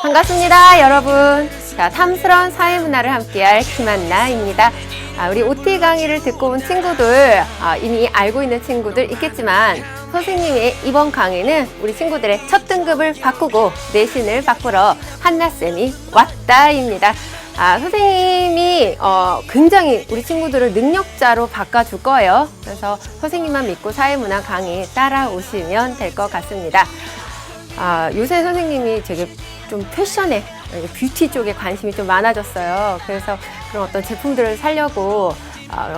반갑습니다, 여러분. 자, 탐스러운 사회문화를 함께할 김한나입니다. 우리 OT 강의를 듣고 온 친구들, 이미 알고 있는 친구들 있겠지만 선생님의 이번 강의는 우리 친구들의 첫 등급을 바꾸고 내신을 바꾸러 한나쌤이 왔다입니다. 선생님이 굉장히 우리 친구들을 능력자로 바꿔줄 거예요. 그래서 선생님만 믿고 사회문화 강의 따라오시면 될 것 같습니다. 요새 선생님이 되게 좀 패션에, 뷰티 쪽에 관심이 좀 많아졌어요. 그래서 그런 어떤 제품들을 사려고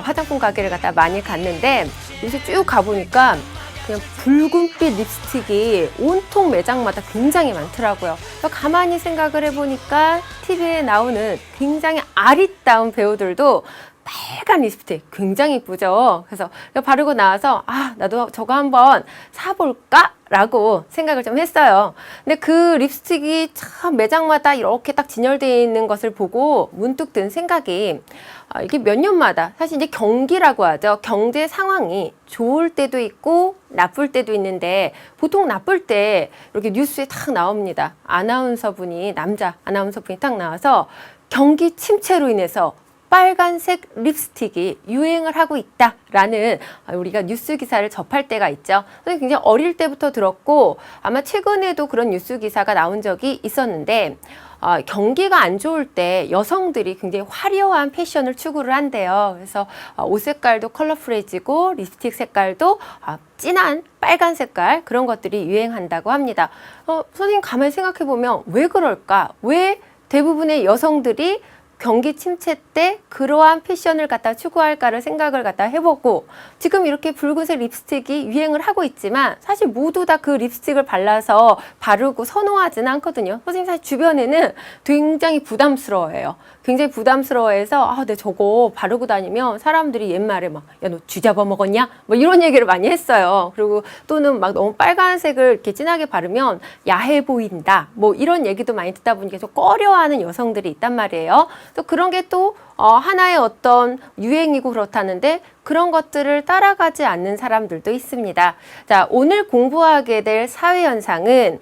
화장품 가게를 갖다 많이 갔는데 요새 쭉 가보니까 그냥 붉은빛 립스틱이 온통 매장마다 굉장히 많더라고요. 가만히 생각을 해보니까 TV에 나오는 굉장히 아리따운 배우들도 빨간 립스틱 굉장히 이쁘죠. 그래서 바르고 나와서 나도 저거 한번 사볼까? 라고 생각을 좀 했어요. 근데 그 립스틱이 참 매장마다 이렇게 딱 진열되어 있는 것을 보고 문득 든 생각이 이게 몇 년마다 사실 이제 경기라고 하죠. 경제 상황이 좋을 때도 있고 나쁠 때도 있는데 보통 나쁠 때 이렇게 뉴스에 딱 나옵니다. 남자 아나운서분이 딱 나와서 경기 침체로 인해서 빨간색 립스틱이 유행을 하고 있다라는 우리가 뉴스 기사를 접할 때가 있죠. 굉장히 어릴 때부터 들었고 아마 최근에도 그런 뉴스 기사가 나온 적이 있었는데 경기가 안 좋을 때 여성들이 굉장히 화려한 패션을 추구를 한대요. 그래서 옷 색깔도 컬러풀해지고 립스틱 색깔도 진한 빨간 색깔 그런 것들이 유행한다고 합니다. 선생님 가만히 생각해 보면 왜 그럴까? 왜 대부분의 여성들이 경기 침체 때 그러한 패션을 갖다 추구할까를 생각을 갖다 해보고 지금 이렇게 붉은색 립스틱이 유행을 하고 있지만 사실 모두 다 그 립스틱을 발라서 바르고 선호하지는 않거든요. 선생님 사실 주변에는 굉장히 부담스러워해요. 굉장히 부담스러워해서 내가 저거 바르고 다니면 사람들이 옛말에 막 야, 너 쥐 잡아먹었냐? 뭐 이런 얘기를 많이 했어요. 그리고 또는 막 너무 빨간색을 이렇게 진하게 바르면 야해 보인다. 뭐 이런 얘기도 많이 듣다 보니까 좀 꺼려하는 여성들이 있단 말이에요. 또 그런 게 또 하나의 어떤 유행이고 그렇다는데 그런 것들을 따라가지 않는 사람들도 있습니다. 자, 오늘 공부하게 될 사회현상은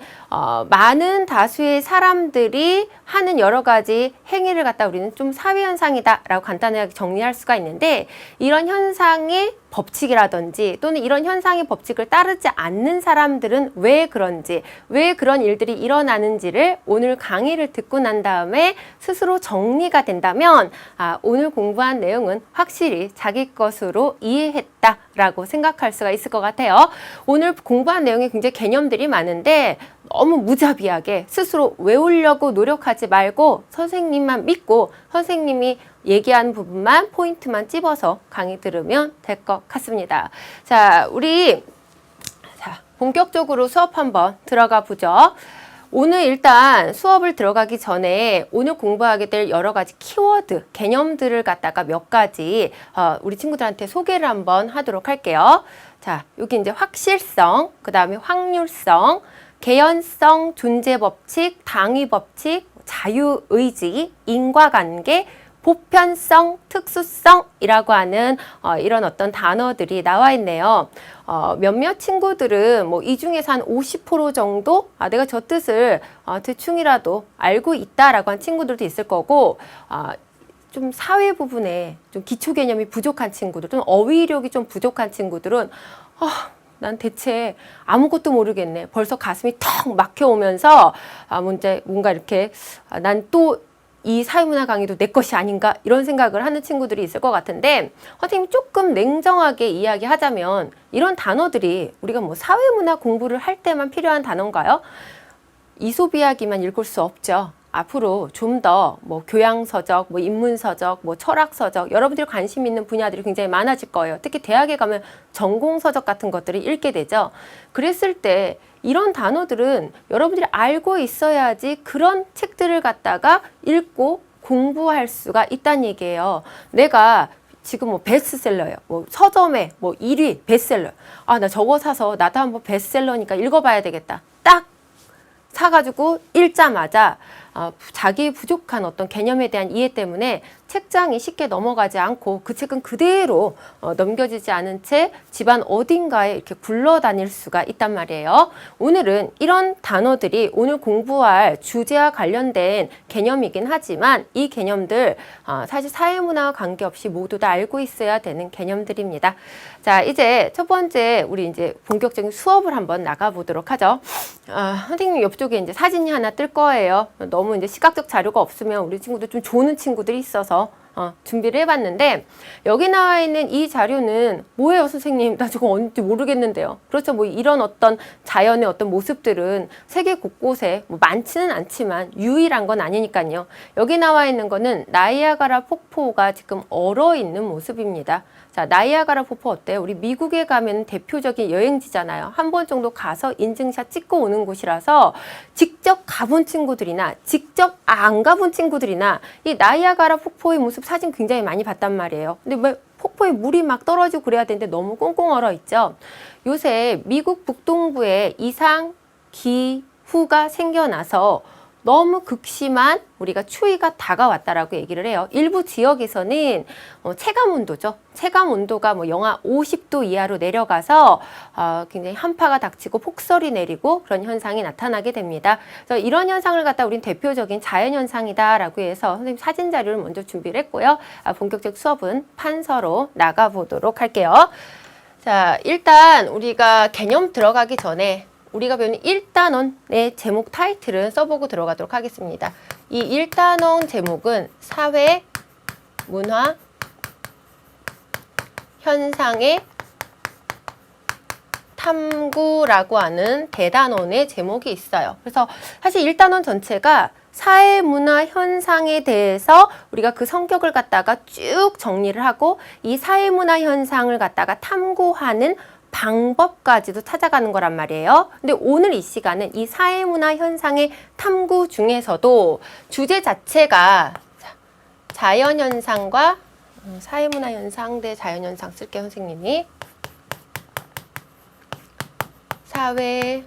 많은 다수의 사람들이 하는 여러 가지 행위를 갖다 우리는 좀 사회현상이다라고 간단하게 정리할 수가 있는데 이런 현상의 법칙이라든지 또는 이런 현상의 법칙을 따르지 않는 사람들은 왜 그런지, 왜 그런 일들이 일어나는지를 오늘 강의를 듣고 난 다음에 스스로 정리가 된다면 오늘 공부한 내용은 확실히 자기 것으로 이해했다라고 생각할 수가 있을 것 같아요. 오늘 공부한 내용에 굉장히 개념들이 많은데 너무 무자비하게 스스로 외우려고 노력하지 말고 선생님만 믿고 선생님이 얘기하는 부분만 포인트만 찝어서 강의 들으면 될 것 같습니다. 자, 우리 본격적으로 수업 한번 들어가 보죠. 오늘 일단 수업을 들어가기 전에 오늘 공부하게 될 여러 가지 키워드, 개념들을 갖다가 몇 가지 우리 친구들한테 소개를 한번 하도록 할게요. 자, 여기 이제 확실성, 그 다음에 확률성, 개연성, 존재법칙, 당위법칙, 자유의지, 인과관계, 보편성, 특수성이라고 하는 이런 어떤 단어들이 나와 있네요. 몇몇 친구들은 뭐 이 중에서 한 50% 정도 내가 저 뜻을 대충이라도 알고 있다라고 한 친구들도 있을 거고 좀 사회 부분에 좀 기초 개념이 부족한 친구들 또는 어휘력이 좀 부족한 친구들은 난 대체 아무것도 모르겠네. 벌써 가슴이 턱 막혀오면서 뭔가 이렇게 난 또 이 사회문화 강의도 내 것이 아닌가 이런 생각을 하는 친구들이 있을 것 같은데 선생님이 조금 냉정하게 이야기하자면 이런 단어들이 우리가 뭐 사회문화 공부를 할 때만 필요한 단어인가요? 이솝 이야기만 읽을 수 없죠. 앞으로 좀 더 뭐 교양서적, 뭐 인문서적, 뭐 철학서적 여러분들이 관심 있는 분야들이 굉장히 많아질 거예요. 특히 대학에 가면 전공서적 같은 것들을 읽게 되죠. 그랬을 때 이런 단어들은 여러분들이 알고 있어야지 그런 책들을 갖다가 읽고 공부할 수가 있다는 얘기예요. 내가 지금 뭐 베스트셀러예요. 뭐 서점에 뭐 1위 베스트셀러. 나 저거 사서 나도 한번 베스트셀러니까 읽어봐야 되겠다. 딱 사가지고 읽자마자 자기의 부족한 어떤 개념에 대한 이해 때문에 책장이 쉽게 넘어가지 않고 그 책은 그대로 넘겨지지 않은 채 집안 어딘가에 이렇게 굴러다닐 수가 있단 말이에요. 오늘은 이런 단어들이 오늘 공부할 주제와 관련된 개념이긴 하지만 이 개념들 사실 사회문화와 관계없이 모두 다 알고 있어야 되는 개념들입니다. 자, 이제 첫 번째 우리 이제 본격적인 수업을 한번 나가보도록 하죠. 선생님 옆쪽에 이제 사진이 하나 뜰 거예요. 너무 이제 시각적 자료가 없으면 우리 친구들 좀 조는 친구들이 있어서 준비를 해봤는데 여기 나와 있는 이 자료는 뭐예요, 선생님? 나 저거 뭔지 모르겠는데요. 그렇죠. 뭐 이런 어떤 자연의 어떤 모습들은 세계 곳곳에 뭐 많지는 않지만 유일한 건 아니니까요. 여기 나와 있는 거는 나이아가라 폭포가 지금 얼어 있는 모습입니다. 자, 나이아가라 폭포 어때요? 우리 미국에 가면 대표적인 여행지잖아요. 한 번 정도 가서 인증샷 찍고 오는 곳이라서 직접 가본 친구들이나 직접 안 가본 친구들이나 이 나이아가라 폭포의 모습 사진 굉장히 많이 봤단 말이에요. 근데 왜 폭포에 물이 막 떨어지고 그래야 되는데 너무 꽁꽁 얼어 있죠? 요새 미국 북동부에 이상 기후가 생겨나서 너무 극심한 우리가 추위가 다가왔다라고 얘기를 해요. 일부 지역에서는 체감 온도죠. 체감 온도가 뭐 영하 50도 이하로 내려가서 굉장히 한파가 닥치고 폭설이 내리고 그런 현상이 나타나게 됩니다. 그래서 이런 현상을 갖다 우린 대표적인 자연현상이다라고 해서 선생님 사진 자료를 먼저 준비를 했고요. 본격적 수업은 판서로 나가보도록 할게요. 자, 일단 우리가 개념 들어가기 전에 우리가 배우는 1단원의 제목 타이틀은 써보고 들어가도록 하겠습니다. 이 1단원 제목은 사회, 문화, 현상의 탐구라고 하는 대단원의 제목이 있어요. 그래서 사실 1단원 전체가 사회, 문화, 현상에 대해서 우리가 그 성격을 갖다가 쭉 정리를 하고 이 사회, 문화, 현상을 갖다가 탐구하는 방법까지도 찾아가는 거란 말이에요. 근데 오늘 이 시간은 이 사회문화 현상의 탐구 중에서도 주제 자체가 자연현상과 사회문화 현상 대 자연현상 쓸게요, 선생님이. 사회,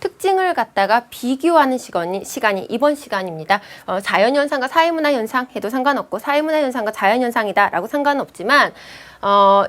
특징을 갖다가 비교하는 시간이 이번 시간입니다. 자연현상과 사회문화현상 해도 상관없고 사회문화현상과 자연현상이다 라고 상관없지만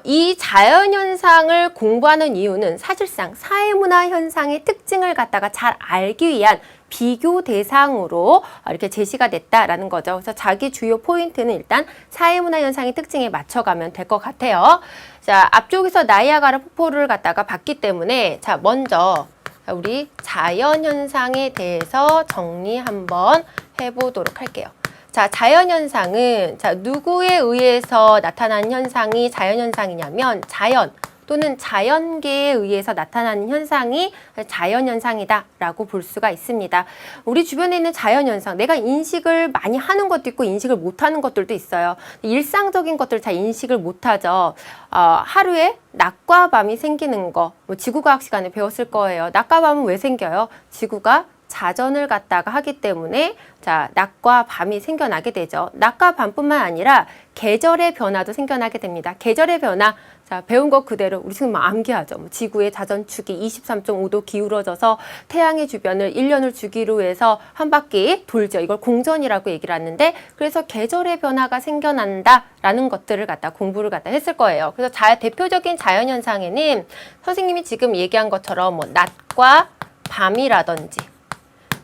이 자연현상을 공부하는 이유는 사실상 사회문화현상의 특징을 갖다가 잘 알기 위한 비교 대상으로 이렇게 제시가 됐다라는 거죠. 그래서 자기 주요 포인트는 일단 사회문화현상의 특징에 맞춰가면 될 것 같아요. 자, 앞쪽에서 나이아가라 폭포를 갖다가 봤기 때문에 자, 먼저 우리 자연현상에 대해서 정리 한번 해보도록 할게요. 자, 자연현상은 누구에 의해서 나타나는 현상이 자연현상이냐면 자연 또는 자연계에 의해서 나타나는 현상이 자연현상이다라고 볼 수가 있습니다. 우리 주변에 있는 자연현상, 내가 인식을 많이 하는 것도 있고 인식을 못하는 것들도 있어요. 일상적인 것들 잘 인식을 못하죠. 하루에 낮과 밤이 생기는 거, 뭐 지구과학 시간에 배웠을 거예요. 낮과 밤은 왜 생겨요? 지구가 자전을 갖다가 하기 때문에 자, 낮과 밤이 생겨나게 되죠. 낮과 밤뿐만 아니라 계절의 변화도 생겨나게 됩니다. 계절의 변화, 자, 배운 것 그대로 우리 지금 암기하죠. 뭐 지구의 자전축이 23.5도 기울어져서 태양의 주변을 1년을 주기로 해서 한 바퀴 돌죠. 이걸 공전이라고 얘기를 하는데 그래서 계절의 변화가 생겨난다라는 것들을 갖다 공부를 갖다 했을 거예요. 그래서 대표적인 자연현상에는 선생님이 지금 얘기한 것처럼 뭐 낮과 밤이라든지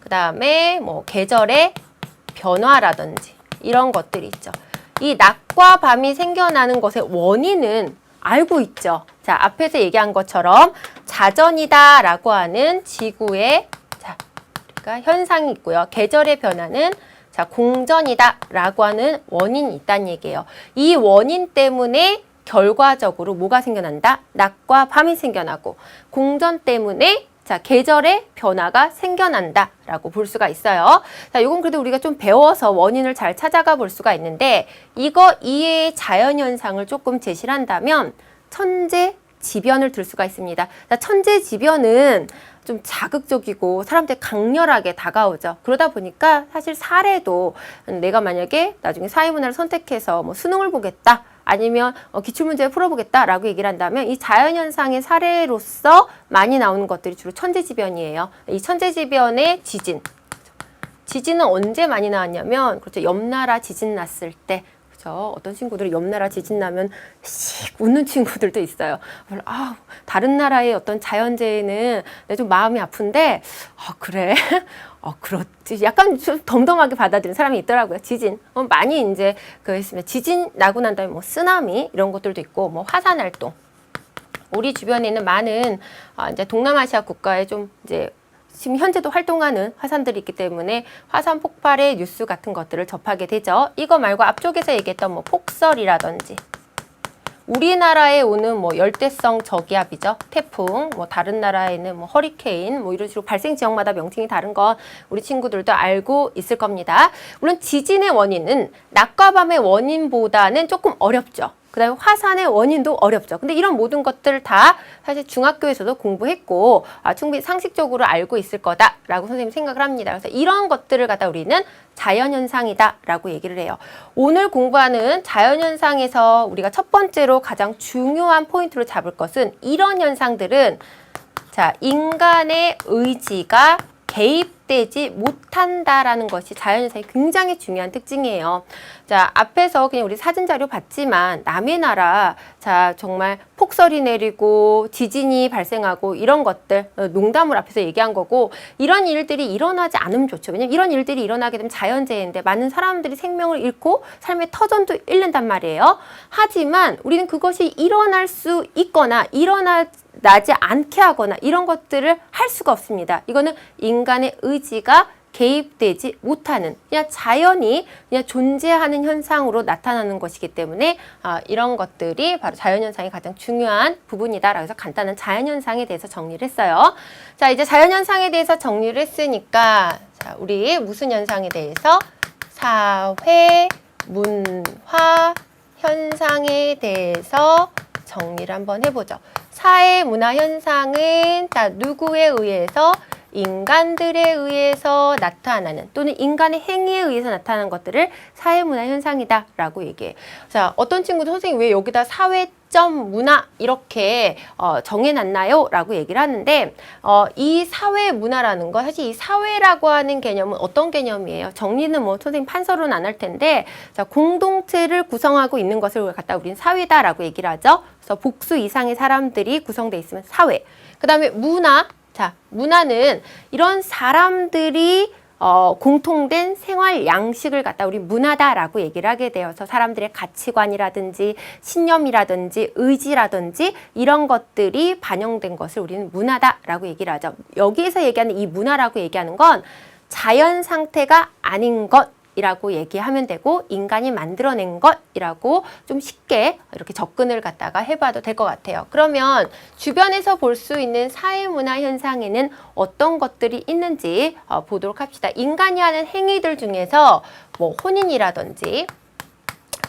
그 다음에 뭐 계절의 변화라든지 이런 것들이 있죠. 이 낮과 밤이 생겨나는 것의 원인은 알고 있죠. 자, 앞에서 얘기한 것처럼 자전이다라고 하는 지구의 그러니까 현상이 있고요. 계절의 변화는 공전이다라고 하는 원인이 있다는 얘기예요. 이 원인 때문에 결과적으로 뭐가 생겨난다? 낮과 밤이 생겨나고 공전 때문에 계절의 변화가 생겨난다라고 볼 수가 있어요. 자, 이건 그래도 우리가 좀 배워서 원인을 잘 찾아가 볼 수가 있는데 이거 이외의 자연현상을 조금 제시를 한다면 천재, 천재지변을 들 수가 있습니다. 자, 천재지변은 좀 자극적이고 사람들이 강렬하게 다가오죠. 그러다 보니까 사실 사례도 내가 만약에 나중에 사회문화를 선택해서 뭐 수능을 보겠다, 아니면 기출문제를 풀어보겠다라고 얘기를 한다면 이 자연현상의 사례로서 많이 나오는 것들이 주로 천재지변이에요. 이 천재지변의 지진은 언제 많이 나왔냐면, 그렇죠, 옆나라 지진 났을 때, 그렇죠, 어떤 친구들이 옆나라 지진 나면 씩 웃는 친구들도 있어요. 아, 다른 나라의 어떤 자연재해는 내가 좀 마음이 아픈데, 그래? 그렇지. 약간 좀 덤덤하게 받아들이는 사람이 있더라고요. 지진. 많이 이제 있습니다. 지진 나고 난 다음에 뭐 쓰나미 이런 것들도 있고, 뭐 화산 활동. 우리 주변에 있는 많은 이제 동남아시아 국가에 좀 이제 지금 현재도 활동하는 화산들이 있기 때문에 화산 폭발의 뉴스 같은 것들을 접하게 되죠. 이거 말고 앞쪽에서 얘기했던 뭐 폭설이라든지, 우리나라에 오는 뭐 열대성 저기압이죠. 태풍, 뭐 다른 나라에는 뭐 허리케인, 뭐 이런 식으로 발생 지역마다 명칭이 다른 건 우리 친구들도 알고 있을 겁니다. 물론 지진의 원인은 낮과 밤의 원인보다는 조금 어렵죠. 그 다음에 화산의 원인도 어렵죠. 근데 이런 모든 것들을 다 사실 중학교에서도 공부했고, 충분히 상식적으로 알고 있을 거다라고 선생님이 생각을 합니다. 그래서 이런 것들을 갖다 우리는 자연현상이다라고 얘기를 해요. 오늘 공부하는 자연현상에서 우리가 첫 번째로 가장 중요한 포인트로 잡을 것은, 이런 현상들은 자, 인간의 의지가 개입되지 못한다라는 것이 자연현상의 굉장히 중요한 특징이에요. 자, 앞에서 그냥 우리 사진 자료 봤지만 남의 나라, 자, 정말 폭설이 내리고 지진이 발생하고 이런 것들, 농담을 앞에서 얘기한 거고, 이런 일들이 일어나지 않으면 좋죠. 왜냐면 이런 일들이 일어나게 되면 자연재해인데 많은 사람들이 생명을 잃고 삶의 터전도 잃는단 말이에요. 하지만 우리는 그것이 일어날 수 있거나 나지 않게 하거나 이런 것들을 할 수가 없습니다. 이거는 인간의 의지가 개입되지 못하는, 그냥 자연이 그냥 존재하는 현상으로 나타나는 것이기 때문에 이런 것들이 바로 자연현상의 가장 중요한 부분이다. 라고 해서 간단한 자연현상에 대해서 정리를 했어요. 자, 이제 자연현상에 대해서 정리를 했으니까, 자, 우리 무슨 현상에 대해서? 사회, 문화, 현상에 대해서 정리를 한번 해보죠. 사회, 문화, 현상은 다 누구에 의해서? 인간들에 의해서 나타나는, 또는 인간의 행위에 의해서 나타나는 것들을 사회문화 현상이다 라고 얘기해요. 자, 어떤 친구도 선생님 왜 여기다 사회점 문화 이렇게 정해놨나요? 라고 얘기를 하는데, 이 사회문화라는 거, 사실 이 사회라고 하는 개념은 어떤 개념이에요? 정리는 뭐 선생님 판서로는 안 할 텐데, 자, 공동체를 구성하고 있는 것을 갖다 우리는 사회다라고 얘기를 하죠. 그래서 복수 이상의 사람들이 구성되어 있으면 사회. 그 다음에 문화. 자, 문화는 이런 사람들이 공통된 생활 양식을 갖다 우리 문화다라고 얘기를 하게 되어서 사람들의 가치관이라든지 신념이라든지 의지라든지 이런 것들이 반영된 것을 우리는 문화다라고 얘기를 하죠. 여기에서 얘기하는 이 문화라고 얘기하는 건 자연 상태가 아닌 것이라고 얘기하면 되고, 인간이 만들어낸 것이라고 좀 쉽게 이렇게 접근을 갖다가 해봐도 될 것 같아요. 그러면 주변에서 볼 수 있는 사회문화 현상에는 어떤 것들이 있는지 보도록 합시다. 인간이 하는 행위들 중에서 뭐 혼인이라든지,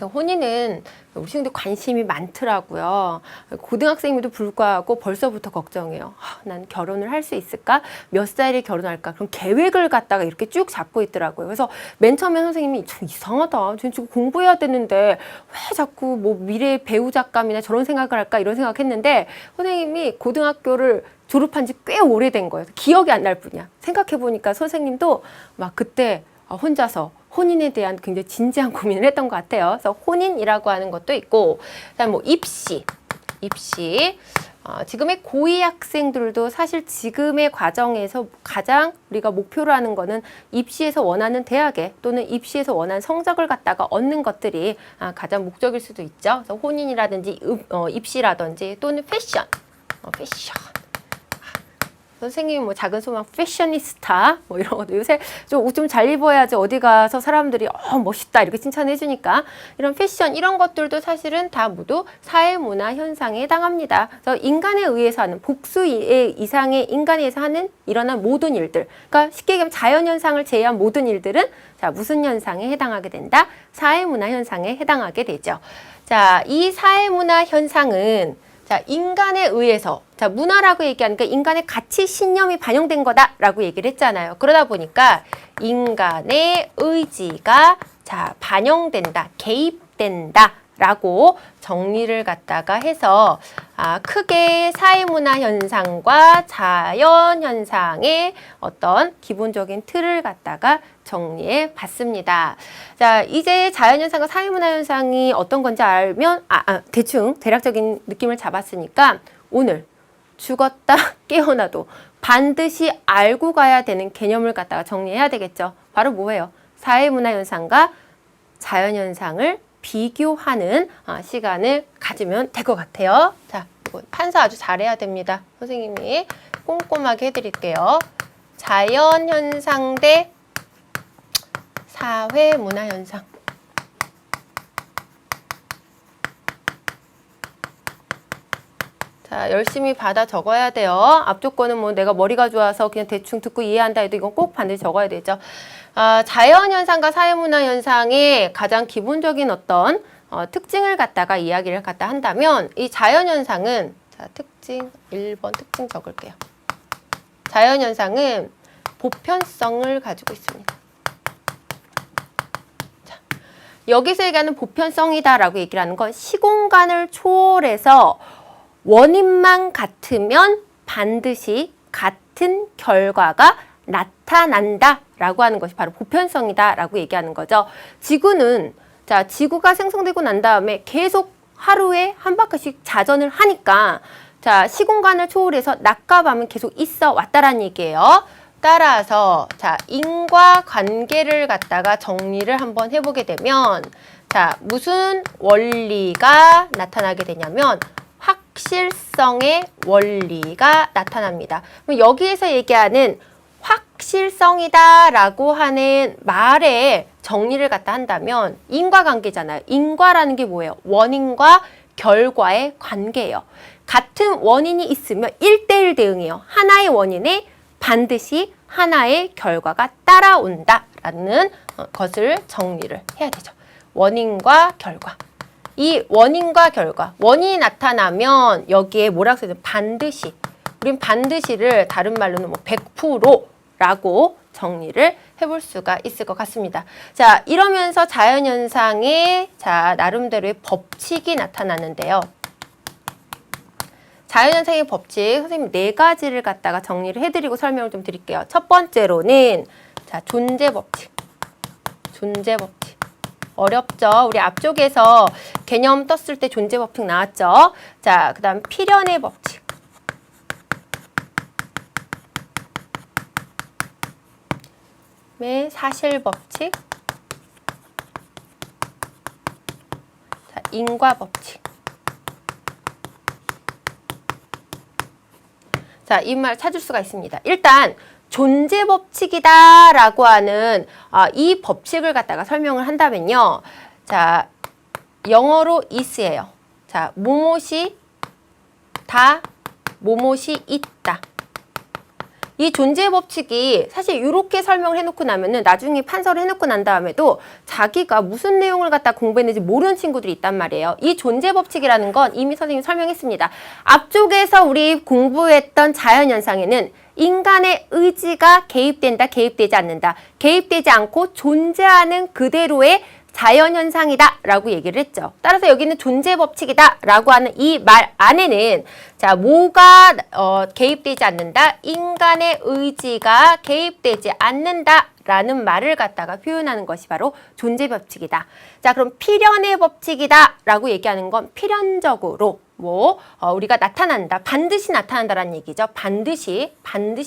혼인은 우리 친구들 관심이 많더라고요. 고등학생임에도 불구하고 벌써부터 걱정해요. 난 결혼을 할 수 있을까? 몇 살에 결혼할까? 그럼 계획을 갖다가 이렇게 쭉 잡고 있더라고요. 그래서 맨 처음에 선생님이 좀 이상하다. 지금 공부해야 되는데 왜 자꾸 뭐 미래 배우자감이나 저런 생각을 할까? 이런 생각했는데 선생님이 고등학교를 졸업한 지 꽤 오래된 거예요. 기억이 안 날 뿐이야. 생각해보니까 선생님도 막 그때 혼자서 혼인에 대한 굉장히 진지한 고민을 했던 것 같아요. 그래서 혼인이라고 하는 것도 있고, 그다음 뭐 입시. 지금의 고2 학생들도 사실 지금의 과정에서 가장 우리가 목표로 하는 거는 입시에서 원하는 대학에, 또는 입시에서 원하는 성적을 갖다가 얻는 것들이 가장 목적일 수도 있죠. 그래서 혼인이라든지 입시라든지, 또는 패션. 선생님이 뭐 작은 소망 패셔니스타 뭐 이런 것도, 요새 좀 옷 좀 잘 입어야지 어디 가서 사람들이 멋있다 이렇게 칭찬해 주니까, 이런 패션 이런 것들도 사실은 다 모두 사회문화 현상에 해당합니다. 그래서 인간에 의해서 하는, 복수 이상의 인간에 의해서 하는 일어난 모든 일들, 그러니까 쉽게 얘기하면 자연현상을 제외한 모든 일들은 자, 무슨 현상에 해당하게 된다? 사회문화 현상에 해당하게 되죠. 자, 이 사회문화 현상은 자, 인간에 의해서, 자, 문화라고 얘기하니까 인간의 가치 신념이 반영된 거다라고 얘기를 했잖아요. 그러다 보니까 인간의 의지가 자, 반영된다, 개입된다. 라고 정리를 갖다가 해서 크게 사회문화 현상과 자연 현상의 어떤 기본적인 틀을 갖다가 정리해 봤습니다. 자, 이제 자연 현상과 사회문화 현상이 어떤 건지 알면 대충 대략적인 느낌을 잡았으니까 오늘 죽었다 깨어나도 반드시 알고 가야 되는 개념을 갖다가 정리해야 되겠죠. 바로 뭐예요? 사회문화 현상과 자연 현상을 비교하는 시간을 가지면 될 것 같아요. 자, 판서 아주 잘해야 됩니다. 선생님이 꼼꼼하게 해드릴게요. 자연현상 대 사회문화현상. 자, 열심히 받아 적어야 돼요. 앞쪽 거는 뭐 내가 머리가 좋아서 그냥 대충 듣고 이해한다 해도 이건 꼭 반드시 적어야 되죠. 자연현상과 사회문화현상의 가장 기본적인 어떤 특징을 갖다가 이야기를 갖다 한다면 이 자연현상은 자, 특징 1번 특징 적을게요. 자연현상은 보편성을 가지고 있습니다. 자, 여기서 얘기하는 보편성이다라고 얘기를 하는 건 시공간을 초월해서 원인만 같으면 반드시 같은 결과가 나타난다 라고 하는 것이 바로 보편성이다 라고 얘기하는 거죠. 지구는 자, 지구가 생성되고 난 다음에 계속 하루에 한 바퀴씩 자전을 하니까 자, 시공간을 초월해서 낮과 밤은 계속 있어 왔다라는 얘기예요. 따라서 자, 인과관계를 갖다가 정리를 한번 해보게 되면 자, 무슨 원리가 나타나게 되냐면 확실성의 원리가 나타납니다. 그럼 여기에서 얘기하는 확실성이다 라고 하는 말의 정리를 갖다 한다면 인과관계잖아요. 인과라는 게 뭐예요? 원인과 결과의 관계예요. 같은 원인이 있으면 1대1 대응이에요. 하나의 원인에 반드시 하나의 결과가 따라온다 라는 것을 정리를 해야 되죠. 원인과 결과. 이 원인과 결과, 원인이 나타나면 여기에 뭐라고 써야 돼? 반드시. 우린 반드시를 다른 말로는 뭐 100%라고 정리를 해볼 수가 있을 것 같습니다. 자, 이러면서 자연현상의 자, 나름대로의 법칙이 나타나는데요. 자연현상의 법칙, 선생님 4가지를 갖다가 정리를 해드리고 설명을 좀 드릴게요. 첫 번째로는 자, 존재법칙. 존재법칙. 어렵죠? 우리 앞쪽에서 개념 떴을 때 존재법칙 나왔죠? 자, 그 다음 필연의 법칙. 사실법칙. 자, 인과법칙. 자, 이 말 찾을 수가 있습니다. 일단 존재법칙이다 라고 하는 이 법칙을 갖다가 설명을 한다면요. 자, 영어로 is예요. 자, 무엇이 다, 무엇이 있다. 이 존재법칙이 사실 이렇게 설명을 해놓고 나면은 나중에 판서를 해놓고 난 다음에도 자기가 무슨 내용을 갖다 공부했는지 모르는 친구들이 있단 말이에요. 이 존재법칙이라는 건 이미 선생님이 설명했습니다. 앞쪽에서 우리 공부했던 자연현상에는 인간의 의지가 개입된다, 개입되지 않는다. 개입되지 않고 존재하는 그대로의 자연현상이다 라고 얘기를 했죠. 따라서 여기는 존재법칙이다 라고 하는 이 말 안에는 자, 뭐가 개입되지 않는다? 인간의 의지가 개입되지 않는다 라는 말을 갖다가 표현하는 것이 바로 존재법칙이다. 자, 그럼 필연의 법칙이다 라고 얘기하는 건 필연적으로 우리가 나타난다. 반드시 나타난다라는 얘기죠. 반드시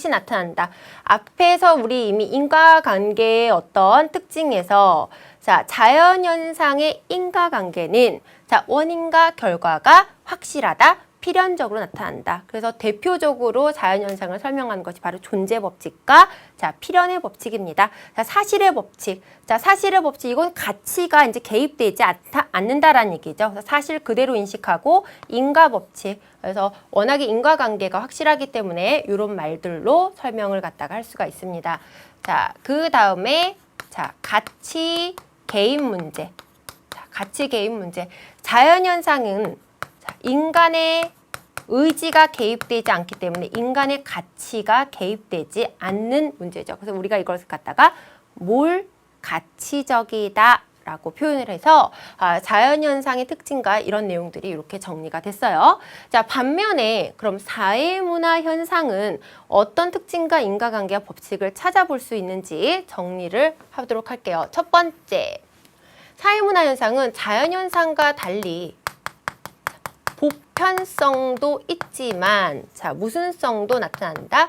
나타난다. 앞에서 우리 이미 인과관계의 어떤 특징에서 자, 자연현상의 인과관계는 자, 원인과 결과가 확실하다, 필연적으로 나타난다. 그래서 대표적으로 자연현상을 설명하는 것이 바로 존재법칙과 자, 필연의 법칙입니다. 자, 사실의 법칙. 자, 사실의 법칙. 이건 가치가 이제 개입되지 않는다라는 얘기죠. 그래서 사실 그대로 인식하고 인과법칙. 그래서 워낙에 인과관계가 확실하기 때문에 이런 말들로 설명을 갖다가 할 수가 있습니다. 자, 그 다음에 자, 가치 개입 문제. 자, 가치 개입 문제. 자연현상은 자, 인간의 의지가 개입되지 않기 때문에 인간의 가치가 개입되지 않는 문제죠. 그래서 우리가 이걸 갖다가 몰가치적이다 라고 표현을 해서 자연현상의 특징과 이런 내용들이 이렇게 정리가 됐어요. 자, 반면에 그럼 사회문화 현상은 어떤 특징과 인과관계와 법칙을 찾아볼 수 있는지 정리를 하도록 할게요. 첫 번째, 사회문화 현상은 자연현상과 달리 보편성도 있지만, 자, 무슨 성도 나타난다?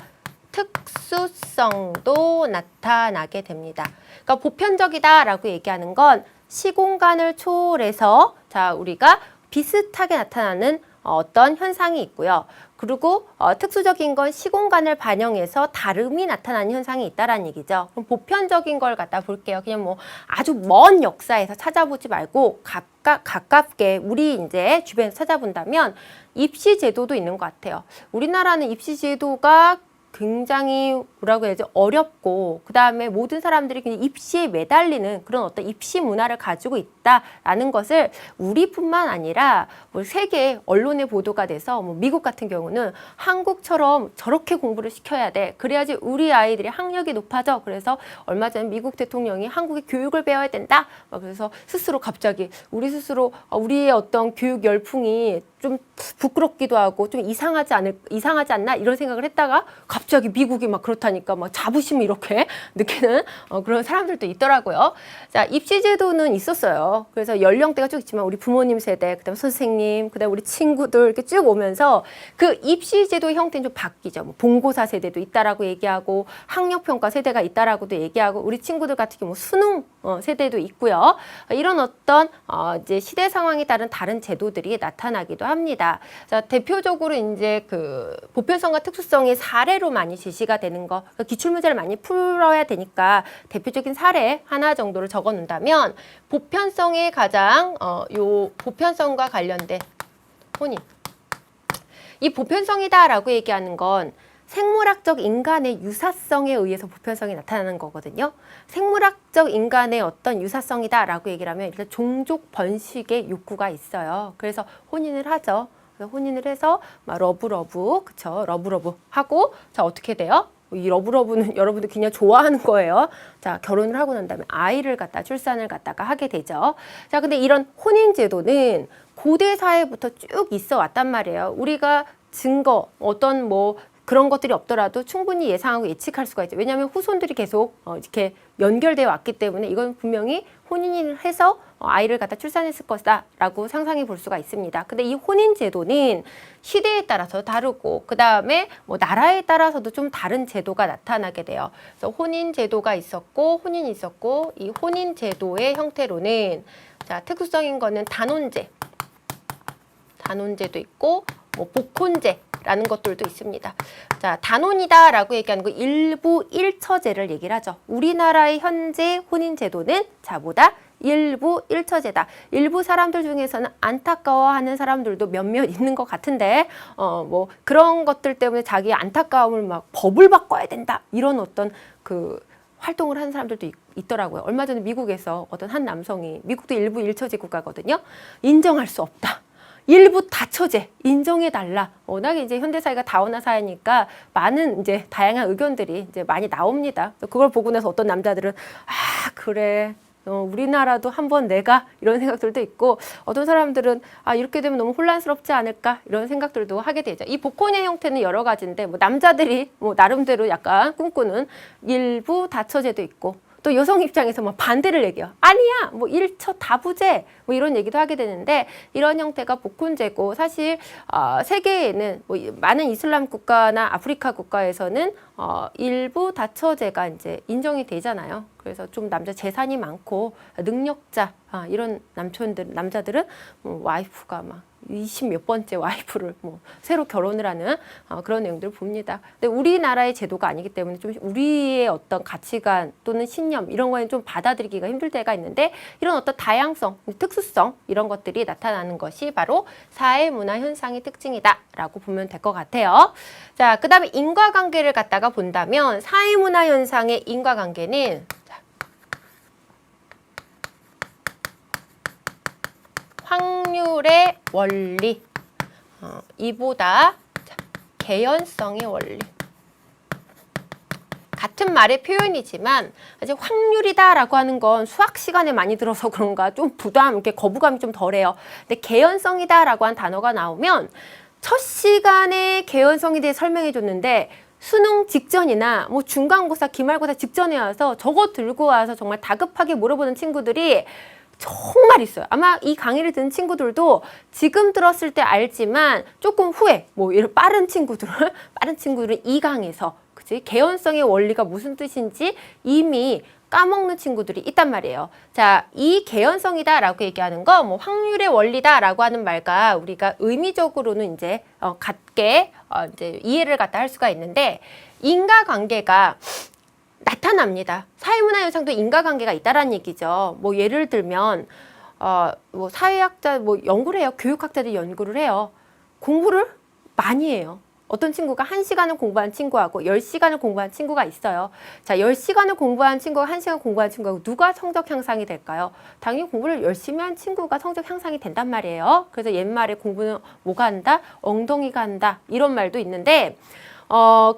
특수성도 나타나게 됩니다. 그러니까 보편적이다라고 얘기하는 건 시공간을 초월해서 자, 우리가 비슷하게 나타나는 어떤 현상이 있고요. 그리고 특수적인 건 시공간을 반영해서 다름이 나타나는 현상이 있다라는 얘기죠. 그럼 보편적인 걸 갖다 볼게요. 그냥 뭐 아주 먼 역사에서 찾아보지 말고 가깝게 우리 이제 주변에서 찾아본다면 입시 제도도 있는 것 같아요. 우리나라는 입시 제도가 굉장히 뭐라고 해야지 어렵고 그 다음에 모든 사람들이 그냥 입시에 매달리는 그런 어떤 입시 문화를 가지고 있다라는 것을 우리뿐만 아니라 뭐 세계 언론에 보도가 돼서 뭐 미국 같은 경우는 한국처럼 저렇게 공부를 시켜야 돼. 그래야지 우리 아이들이 학력이 높아져. 그래서 얼마 전에 미국 대통령이 한국의 교육을 배워야 된다. 그래서 스스로 갑자기 우리 스스로 우리의 어떤 교육 열풍이 좀 부끄럽기도 하고 좀 이상하지 않나 이런 생각을 했다가 갑자기 미국이 막 그렇다니까 막 자부심을 이렇게 느끼는 그런 사람들도 있더라고요. 자, 입시 제도는 있었어요. 그래서 연령대가 쭉 있지만 우리 부모님 세대, 그다음 선생님, 그다음 우리 친구들 이렇게 쭉 오면서 그 입시 제도의 형태는 좀 바뀌죠. 뭐 본고사 세대도 있다라고 얘기하고 학력 평가 세대가 있다라고도 얘기하고 우리 친구들 같은 경우 수능 세대도 있고요. 이런 어떤 이제 시대 상황에 따른 다른 제도들이 나타나기도 합니다. 자, 대표적으로 이제 그 보편성과 특수성의 사례로 많이 제시가 되는 거, 그러니까 기출문제를 많이 풀어야 되니까 대표적인 사례 하나 정도를 적어 놓는다면 보편성의 가장 요 보편성과 관련된 혼인. 이 보편성이다라고 얘기하는 건 생물학적 인간의 유사성에 의해서 보편성이 나타나는 거거든요. 생물학적 인간의 어떤 유사성이다라고 얘기를 하면 일단 종족 번식의 욕구가 있어요. 그래서 혼인을 하죠. 그래서 혼인을 해서 막 러브러브, 그쵸? 러브러브 하고 자, 어떻게 돼요? 이 러브러브는 여러분들 그냥 좋아하는 거예요. 자, 결혼을 하고 난 다음에 아이를 갖다 출산을 갖다가 하게 되죠. 자, 근데 이런 혼인 제도는 고대 사회부터 쭉 있어 왔단 말이에요. 우리가 증거, 어떤 뭐 그런 것들이 없더라도 충분히 예상하고 예측할 수가 있죠. 왜냐하면 후손들이 계속 이렇게 연결되어 왔기 때문에 이건 분명히 혼인을 해서 아이를 갖다 출산했을 것이다라고 상상해 볼 수가 있습니다. 근데 이 혼인 제도는 시대에 따라서 다르고 그 다음에 뭐 나라에 따라서도 좀 다른 제도가 나타나게 돼요. 그래서 혼인 제도가 있었고 혼인이 있었고 이 혼인 제도의 형태로는 자, 특수성인 거는 단혼제도 있고 뭐 복혼제라는 것들도 있습니다. 자, 단혼이다라고 얘기하는 거 일부 일처제를 얘기를 하죠. 우리나라의 현재 혼인 제도는 자, 뭐다? 일부 일처제다. 일부 사람들 중에서는 안타까워하는 사람들도 몇몇 있는 것 같은데 뭐 그런 것들 때문에 자기 안타까움을 막 법을 바꿔야 된다. 이런 어떤 그 활동을 하는 사람들도 있더라고요. 얼마 전에 미국에서 어떤 한 남성이 미국도 일부 일처제 국가거든요. 인정할 수 없다. 일부 다처제 인정해달라. 워낙에 이제 현대사회가 다원화 사회니까 많은 이제 다양한 의견들이 이제 많이 나옵니다. 그걸 보고 나서 어떤 남자들은 아, 그래. 우리나라도 한번 내가 이런 생각들도 있고 어떤 사람들은 아, 이렇게 되면 너무 혼란스럽지 않을까 이런 생각들도 하게 되죠. 이 복혼의 형태는 여러 가지인데 뭐 남자들이 뭐 나름대로 약간 꿈꾸는 일부 다처제도 있고 또 여성 입장에서 뭐 반대를 얘기해요. 아니야, 뭐 일처 다부제 뭐 이런 얘기도 하게 되는데 이런 형태가 복혼제고 사실 세계에는 뭐 많은 이슬람 국가나 아프리카 국가에서는 일부 다처제가 이제 인정이 되잖아요. 그래서 좀 남자 재산이 많고 능력자 이런 남자들은 뭐 와이프가 막 20몇 번째 와이프를 뭐 새로 결혼을 하는 그런 내용들을 봅니다. 근데 우리나라의 제도가 아니기 때문에 좀 우리의 어떤 가치관 또는 신념 이런 거에는 좀 받아들이기가 힘들 때가 있는데 이런 어떤 다양성, 특수성 이런 것들이 나타나는 것이 바로 사회 문화 현상의 특징이다라고 보면 될 것 같아요. 자, 그다음에 인과관계를 갖다가 본다면 사회 문화 현상의 인과관계는 확률의 원리. 이보다 개연성의 원리. 같은 말의 표현이지만 아직 확률이다라고 하는 건 수학 시간에 많이 들어서 그런가 좀 부담, 이렇게 거부감이 좀 덜해요. 근데 개연성이다라고 한 단어가 나오면 첫 시간에 개연성에 대해 설명해 줬는데 수능 직전이나 뭐 중간고사, 기말고사 직전에 와서 저거 들고 와서 정말 다급하게 물어보는 친구들이 정말 있어요. 아마 이 강의를 듣는 친구들도 지금 들었을 때 알지만 조금 후에 뭐 이런 빠른 친구들은 이 강에서 그치? 개연성의 원리가 무슨 뜻인지 이미 까먹는 친구들이 있단 말이에요. 자, 이 개연성이다라고 얘기하는 거, 뭐 확률의 원리다라고 하는 말과 우리가 의미적으로는 이제 같게 이제 이해를 갖다 할 수가 있는데 인과관계가 나타납니다. 사회문화 현상도 인과관계가 있다라는 얘기죠. 뭐 예를 들면 뭐 사회학자 뭐 연구를 해요. 교육학자들이 연구를 해요. 공부를 많이 해요. 어떤 친구가 1시간을 공부한 친구하고 10시간을 공부한 친구가 있어요. 자, 10시간을 공부한 친구와 1시간 공부한 친구하고 누가 성적 향상이 될까요? 당연히 공부를 열심히 한 친구가 성적 향상이 된단 말이에요. 그래서 옛말에 공부는 뭐가 한다? 엉덩이가 한다. 이런 말도 있는데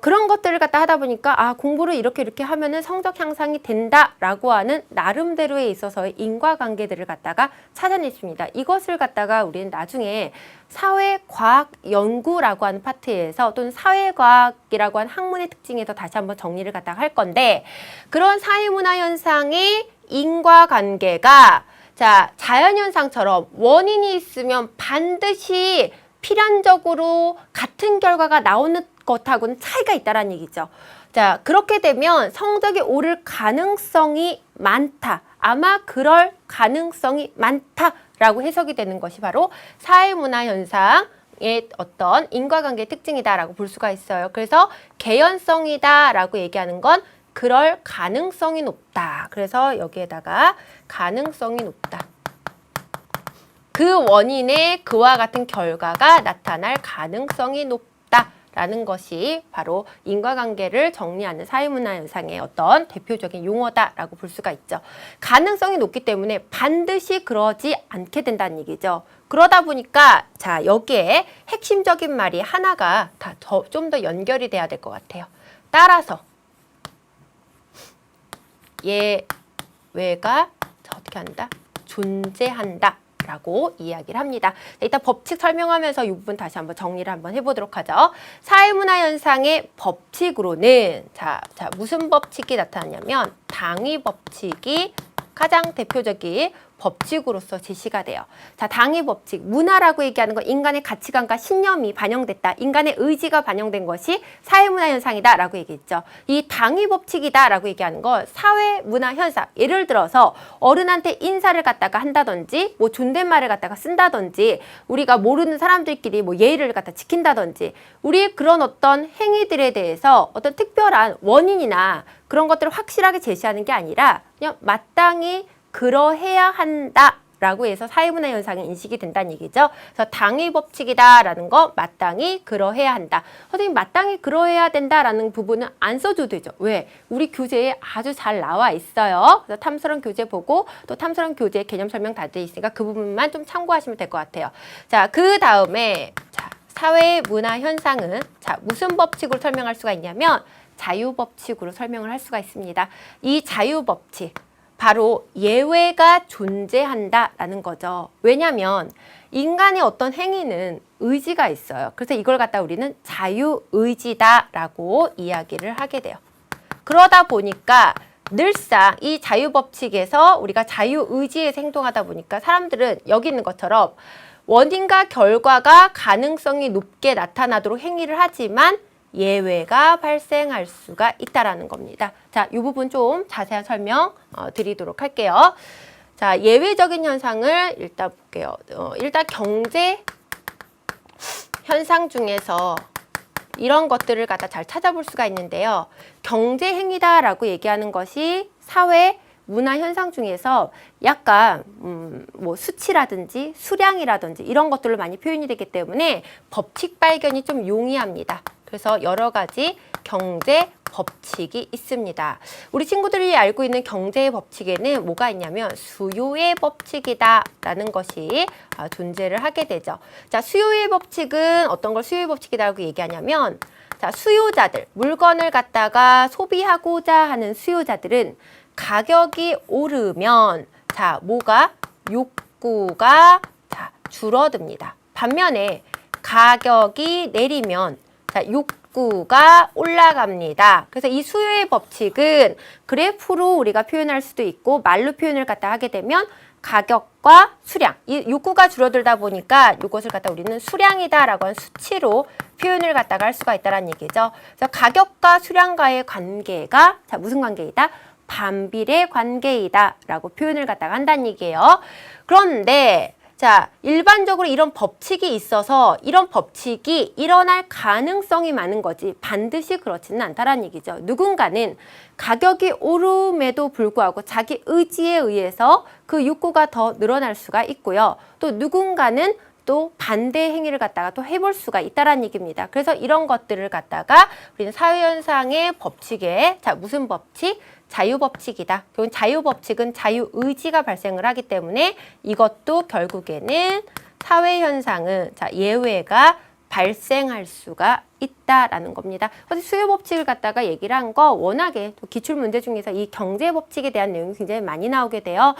그런 것들을 갖다 하다 보니까 공부를 이렇게 하면은 성적 향상이 된다라고 하는 나름대로에 있어서의 인과관계들을 갖다가 찾아냈습니다. 이것을 갖다가 우리는 나중에 사회과학 연구라고 하는 파트에서 또는 사회과학이라고 하는 학문의 특징에서 다시 한번 정리를 갖다가 할 건데 그런 사회문화 현상의 인과관계가 자, 자연현상처럼 원인이 있으면 반드시 필연적으로 같은 결과가 나오는 것하고는 차이가 있다라는 얘기죠. 자, 그렇게 되면 성적이 오를 가능성이 많다. 아마 그럴 가능성이 많다라고 해석이 되는 것이 바로 사회문화 현상의 어떤 인과관계의 특징이다라고 볼 수가 있어요. 그래서 개연성이다라고 얘기하는 건 그럴 가능성이 높다. 그래서 여기에다가 가능성이 높다. 그 원인에 그와 같은 결과가 나타날 가능성이 높다라는 것이 바로 인과관계를 정리하는 사회문화 현상의 어떤 대표적인 용어다라고 볼 수가 있죠. 가능성이 높기 때문에 반드시 그러지 않게 된다는 얘기죠. 그러다 보니까 자 여기에 핵심적인 말이 하나가 좀 더 연결이 돼야 될 것 같아요. 따라서 예외가 어떻게 한다? 존재한다. 라고 이야기를 합니다. 일단 법칙 설명하면서 이 부분 다시 한번 정리를 한번 해보도록 하죠. 사회문화 현상의 법칙으로는 자 무슨 법칙이 나타나냐면 당위 법칙이 가장 대표적인 법칙으로서 제시가 돼요. 자, 당위 법칙, 문화라고 얘기하는 건 인간의 가치관과 신념이 반영됐다. 인간의 의지가 반영된 것이 사회문화 현상이다라고 얘기했죠. 이 당위 법칙이다라고 얘기하는 건 사회문화 현상. 예를 들어서 어른한테 인사를 갖다가 한다든지, 뭐 존댓말을 갖다가 쓴다든지, 우리가 모르는 사람들끼리 뭐 예의를 갖다 지킨다든지, 우리 그런 어떤 행위들에 대해서 어떤 특별한 원인이나 그런 것들을 확실하게 제시하는 게 아니라 그냥 마땅히 그러해야 한다라고 해서 사회문화 현상이 인식이 된다는 얘기죠. 그래서 당위 법칙이다라는 거 마땅히 그러해야 한다. 선생님 마땅히 그러해야 된다라는 부분은 안 써도 되죠. 왜? 우리 교재에 아주 잘 나와 있어요. 그래서 탐스러운 교재 보고 또 탐스러운 교재 개념 설명 다 돼 있으니까 그 부분만 좀 참고하시면 될 것 같아요. 자, 그 다음에 자 사회문화 현상은 자 무슨 법칙으로 설명할 수가 있냐면 자유법칙으로 설명을 할 수가 있습니다. 이 자유법칙 바로 예외가 존재한다라는 거죠. 왜냐하면 인간의 어떤 행위는 의지가 있어요. 그래서 이걸 갖다 우리는 자유의지다라고 이야기를 하게 돼요. 그러다 보니까 늘상 이 자유법칙에서 우리가 자유의지에서 행동하다 보니까 사람들은 여기 있는 것처럼 원인과 결과가 가능성이 높게 나타나도록 행위를 하지만 예외가 발생할 수가 있다라는 겁니다. 자, 이 부분 좀 자세한 설명 드리도록 할게요. 자, 예외적인 현상을 일단 볼게요. 일단 경제 현상 중에서 이런 것들을 갖다 잘 찾아볼 수가 있는데요. 경제 행위다라고 얘기하는 것이 사회 문화 현상 중에서 약간 뭐 수치라든지 수량이라든지 이런 것들로 많이 표현이 되기 때문에 법칙 발견이 좀 용이합니다. 그래서 여러 가지 경제 법칙이 있습니다. 우리 친구들이 알고 있는 경제의 법칙에는 뭐가 있냐면 수요의 법칙이다 라는 것이 존재를 하게 되죠. 자, 수요의 법칙은 어떤 걸 수요의 법칙이라고 얘기하냐면 자, 수요자들, 물건을 갖다가 소비하고자 하는 수요자들은 가격이 오르면 자, 뭐가? 욕구가 자, 줄어듭니다. 반면에 가격이 내리면 자, 욕구가 올라갑니다. 그래서 이 수요의 법칙은 그래프로 우리가 표현할 수도 있고 말로 표현을 갖다 하게 되면 가격과 수량, 이 욕구가 줄어들다 보니까 이것을 갖다 우리는 수량이다라고 하는 수치로 표현을 갖다가 할 수가 있다는 얘기죠. 그래서 가격과 수량과의 관계가 자, 무슨 관계이다? 반비례 관계이다라고 표현을 갖다가 한다는 얘기예요. 그런데 자, 일반적으로 이런 법칙이 있어서 이런 법칙이 일어날 가능성이 많은 거지 반드시 그렇지는 않다라는 얘기죠. 누군가는 가격이 오름에도 불구하고 자기 의지에 의해서 그 욕구가 더 늘어날 수가 있고요. 또 누군가는 또 반대 행위를 갖다가 또 해볼 수가 있다라는 얘기입니다. 그래서 이런 것들을 갖다가 우리는 사회현상의 법칙에 자, 무슨 법칙? 자유법칙이다. 그건 자유법칙은 자유의지가 발생을 하기 때문에 이것도 결국에는 사회현상은 자, 예외가 발생할 수가 있다라는 겁니다. 어제 수요법칙을 갖다가 얘기를 한 거 워낙에 또 기출문제 중에서 이 경제법칙에 대한 내용이 굉장히 많이 나오게 돼요.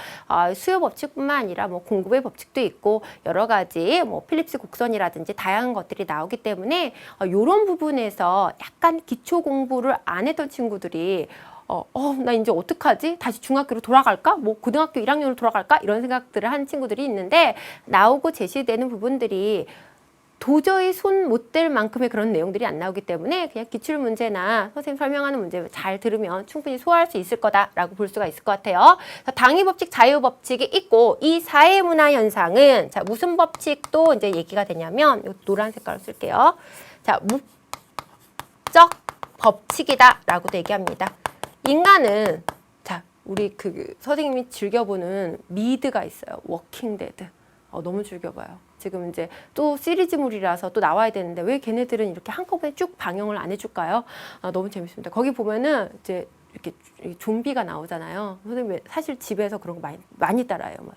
수요법칙뿐만 아니라 뭐 공급의 법칙도 있고 여러 가지 뭐 필립스 곡선이라든지 다양한 것들이 나오기 때문에 이런 부분에서 약간 기초 공부를 안 했던 친구들이 나 이제 어떡하지? 다시 중학교로 돌아갈까? 뭐 고등학교 1학년으로 돌아갈까? 이런 생각들을 한 친구들이 있는데 나오고 제시되는 부분들이 도저히 손 못 댈 만큼의 그런 내용들이 안 나오기 때문에 그냥 기출문제나 선생님 설명하는 문제 잘 들으면 충분히 소화할 수 있을 거다라고 볼 수가 있을 것 같아요. 당위법칙, 자유법칙이 있고 이 사회문화 현상은 자, 무슨 법칙도 이제 얘기가 되냐면 이 노란 색깔을 쓸게요. 자, 목적 법칙이다라고도 얘기합니다. 인간은 자, 우리 그 선생님이 즐겨보는 미드가 있어요. 워킹 데드. 너무 즐겨봐요. 지금 이제 또 시리즈물이라서 또 나와야 되는데 왜 걔네들은 이렇게 한꺼번에 쭉 방영을 안 해줄까요? 너무 재밌습니다. 거기 보면은 이제 이렇게 좀비가 나오잖아요. 선생님 사실 집에서 그런 거 많이 따라해요. 막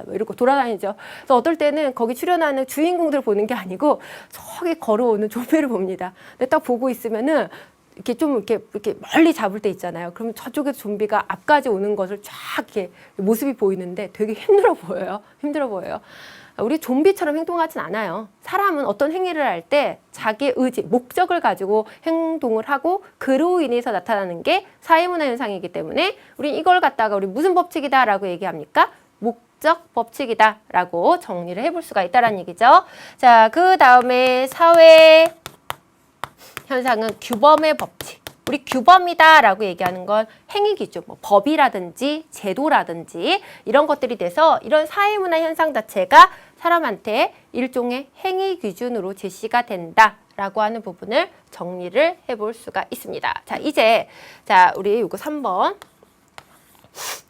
이러고 돌아다니죠. 그래서 어떨 때는 거기 출연하는 주인공들 보는 게 아니고 저기 걸어오는 좀비를 봅니다. 근데 딱 보고 있으면은 이렇게 좀 이렇게 멀리 잡을 때 있잖아요. 그러면 저쪽에 좀비가 앞까지 오는 것을 쫙 이렇게 모습이 보이는데 되게 힘들어 보여요. 힘들어 보여요. 우리 좀비처럼 행동하진 않아요. 사람은 어떤 행위를 할 때 자기의 의지, 목적을 가지고 행동을 하고 그로 인해서 나타나는 게 사회문화 현상이기 때문에 우리 이걸 갖다가 우리 무슨 법칙이다라고 얘기합니까? 목적 법칙이다라고 정리를 해볼 수가 있다는 얘기죠. 자, 그 다음에 사회 현상은 규범의 법칙. 우리 규범이다라고 얘기하는 건 행위 기준, 뭐 법이라든지 제도라든지 이런 것들이 돼서 이런 사회문화 현상 자체가 사람한테 일종의 행위 기준으로 제시가 된다라고 하는 부분을 정리를 해볼 수가 있습니다. 자, 이제 자, 우리 이거 3번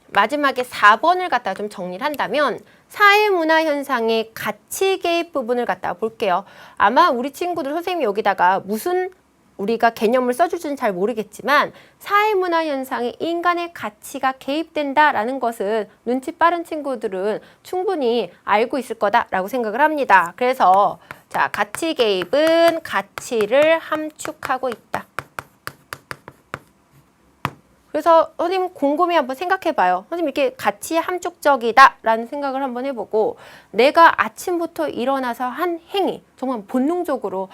마지막에 4번을 갖다 좀 정리를 한다면 사회문화 현상의 가치 개입 부분을 갖다 볼게요. 아마 우리 친구들 선생님이 여기다가 무슨 우리가 개념을 써줄지는 잘 모르겠지만 사회문화 현상에 인간의 가치가 개입된다라는 것은 눈치 빠른 친구들은 충분히 알고 있을 거다라고 생각을 합니다. 그래서 자, 가치 개입은 가치를 함축하고 있다. 그래서 선생님 곰곰이 한번 생각해봐요. 선생님 이렇게 가치 함축적이다라는 생각을 한번 해보고 내가 아침부터 일어나서 한 행위 정말 본능적으로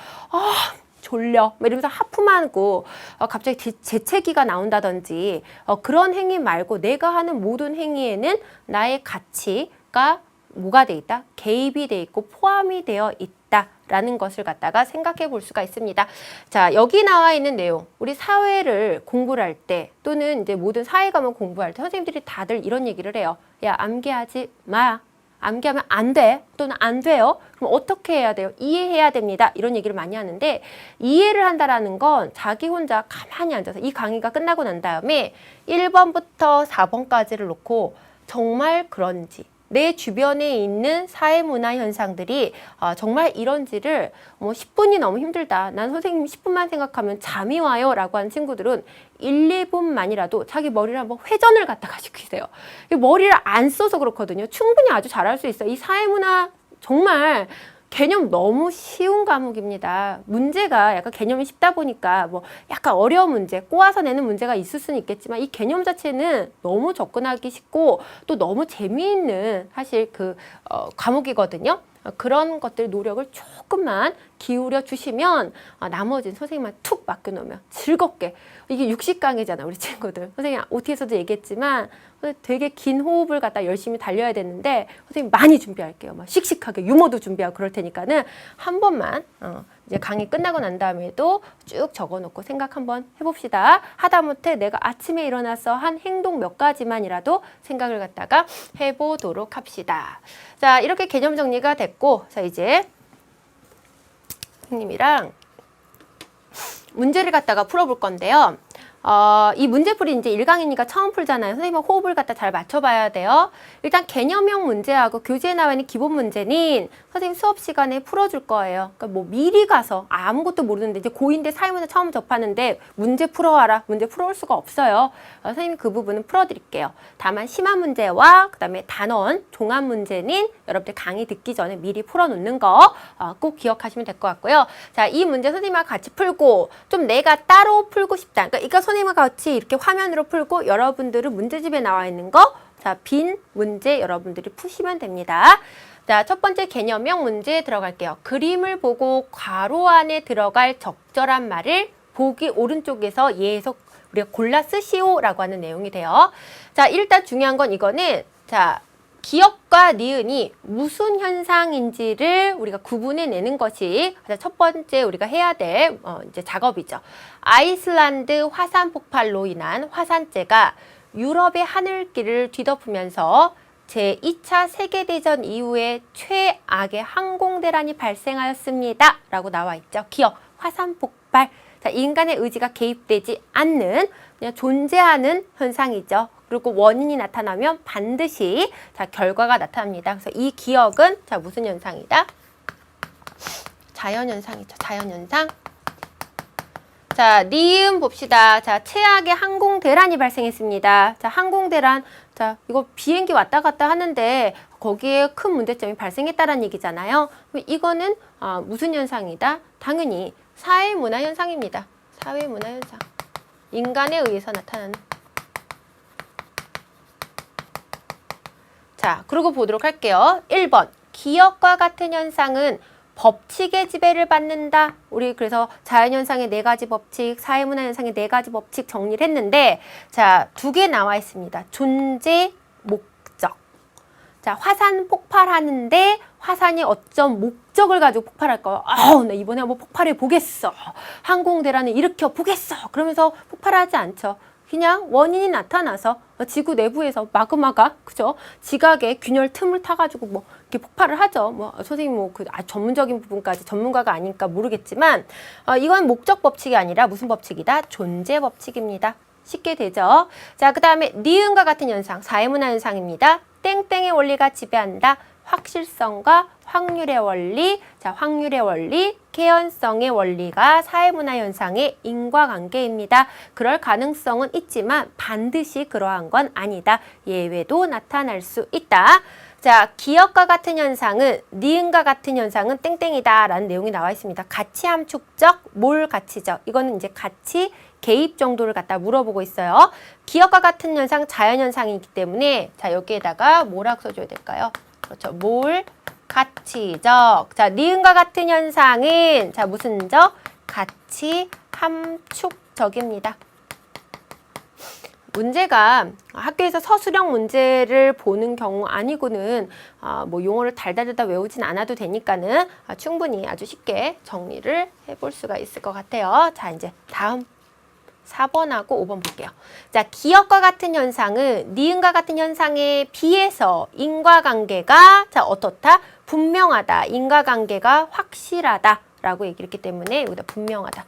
졸려 이러면서 하품하고 갑자기 재채기가 나온다든지 그런 행위 말고 내가 하는 모든 행위에는 나의 가치가 뭐가 돼 있다? 개입이 돼 있고 포함이 되어 있다라는 것을 갖다가 생각해 볼 수가 있습니다. 자, 여기 나와 있는 내용 우리 사회를 공부를 할 때 또는 이제 모든 사회 과목 공부할 때 선생님들이 다들 이런 얘기를 해요. 야, 암기하지 마. 암기하면 안 돼 또는 안 돼요. 그럼 어떻게 해야 돼요? 이해해야 됩니다. 이런 얘기를 많이 하는데 이해를 한다라는 건 자기 혼자 가만히 앉아서 이 강의가 끝나고 난 다음에 1번부터 4번까지를 놓고 정말 그런지 내 주변에 있는 사회문화 현상들이 정말 이런지를 10분이 너무 힘들다. 난 선생님 10분만 생각하면 잠이 와요. 라고 하는 친구들은 1, 2분만이라도 자기 머리를 한번 회전을 갖다가 시키세요. 머리를 안 써서 그렇거든요. 충분히 아주 잘할 수 있어요. 이 사회문화 정말 개념 너무 쉬운 과목입니다. 문제가 약간 개념이 쉽다 보니까 뭐 약간 어려운 문제, 꼬아서 내는 문제가 있을 수는 있겠지만 이 개념 자체는 너무 접근하기 쉽고 또 너무 재미있는 사실 과목이거든요. 그런 것들 노력을 조금만 기울여 주시면 나머지는 선생님만 툭 맡겨놓으면 즐겁게 이게 60강이잖아 우리 친구들. 선생님 OT에서도 얘기했지만 되게 긴 호흡을 갖다 열심히 달려야 되는데 선생님 많이 준비할게요. 막 씩씩하게 유머도 준비하고 그럴 테니까는 한 번만 이제 강의 끝나고 난 다음에도 쭉 적어놓고 생각 한번 해봅시다. 하다못해 내가 아침에 일어나서 한 행동 몇 가지만이라도 생각을 갖다가 해보도록 합시다. 자, 이렇게 개념 정리가 됐고, 자 이제 선생님이랑 문제를 갖다가 풀어볼 건데요. 이 문제풀이 이제 1강이니까 처음 풀잖아요. 선생님은 호흡을 갖다 잘 맞춰봐야 돼요. 일단 개념형 문제하고 교재에 나와 있는 기본 문제는 선생님 수업 시간에 풀어줄 거예요. 그러니까 뭐 미리 가서 아무것도 모르는데 이제 고2인데 사회문화 처음 접하는데 문제 풀어와라. 문제 풀어올 수가 없어요. 선생님이 그 부분은 풀어드릴게요. 다만 심화 문제와 그 다음에 단원, 종합 문제는 여러분들 강의 듣기 전에 미리 풀어놓는 거 꼭 기억하시면 될 것 같고요. 자, 이 문제 선생님과 같이 풀고 좀 내가 따로 풀고 싶다. 그러니까 선생님과 같이 이렇게 화면으로 풀고 여러분들은 문제집에 나와 있는 거, 자, 빈 문제 여러분들이 푸시면 됩니다. 자, 첫 번째 개념형 문제 들어갈게요. 그림을 보고 괄호 안에 들어갈 적절한 말을 보기 오른쪽에서 예에서 우리가 골라 쓰시오라고 하는 내용이 돼요. 자, 일단 중요한 건 이거는 자, 기억과 니은이 무슨 현상인지를 우리가 구분해내는 것이 첫 번째 우리가 해야 될 이제 작업이죠. 아이슬란드 화산 폭발로 인한 화산재가 유럽의 하늘길을 뒤덮으면서 제2차 세계대전 이후에 최악의 항공대란이 발생하였습니다. 라고 나와 있죠. 기억, 화산 폭발. 자, 인간의 의지가 개입되지 않는 그냥 존재하는 현상이죠. 그리고 원인이 나타나면 반드시 자, 결과가 나타납니다. 그래서 이 기억은 자, 무슨 현상이다? 자연현상이죠. 자연현상. 자, 니은 봅시다. 자, 최악의 항공대란이 발생했습니다. 자, 항공대란. 자, 이거 비행기 왔다 갔다 하는데 거기에 큰 문제점이 발생했다는 얘기잖아요. 그럼 이거는 무슨 현상이다? 당연히 사회문화 현상입니다. 사회문화 현상. 인간에 의해서 나타나는. 자, 그리고 보도록 할게요. 1번. 기억과 같은 현상은 법칙의 지배를 받는다. 우리 그래서 자연현상의 4가지 법칙, 사회문화 현상의 4가지 법칙 정리를 했는데 자, 2개 나와 있습니다. 존재, 목적. 자, 화산 폭발하는데 화산이 어떤 목적을 가지고 폭발할까요? 나 이번에 한번 폭발해 보겠어. 항공대란을 일으켜 보겠어. 그러면서 폭발하지 않죠. 그냥 원인이 나타나서 지구 내부에서 마그마가 그죠? 지각의 균열 틈을 타가지고 뭐 이렇게 폭발을 하죠. 뭐 선생님 뭐 전문적인 부분까지 전문가가 아니니까 모르겠지만 이건 목적 법칙이 아니라 무슨 법칙이다? 존재 법칙입니다. 쉽게 되죠. 자, 그 다음에 니은과 같은 현상, 사회문화 현상입니다. 땡땡의 원리가 지배한다. 확실성과 확률의 원리, 자, 확률의 원리, 개연성의 원리가 사회문화 현상의 인과관계입니다. 그럴 가능성은 있지만 반드시 그러한 건 아니다. 예외도 나타날 수 있다. 자, 기억과 같은 현상은 니은과 같은 현상은 땡땡이다 라는 내용이 나와 있습니다. 가치 함축적, 몰 가치적. 이거는 이제 가치 개입 정도를 갖다 물어보고 있어요. 기억과 같은 현상 자연현상이기 때문에 자, 여기에다가 뭐라고 써줘야 될까요? 그렇죠. 몰 가치적. 자, 니은과 같은 현상은 자, 무슨 적? 가치 함축적입니다. 문제가 학교에서 서술형 문제를 보는 경우 아니고는 뭐 용어를 달달달달 외우진 않아도 되니까는 충분히 아주 쉽게 정리를 해볼 수가 있을 것 같아요. 자, 이제 다음 4번하고 5번 볼게요. 자, 기억과 같은 현상은 니은과 같은 현상에 비해서 인과관계가 자, 어떻다? 분명하다. 인과관계가 확실하다. 라고 얘기를 했기 때문에 여기다 분명하다.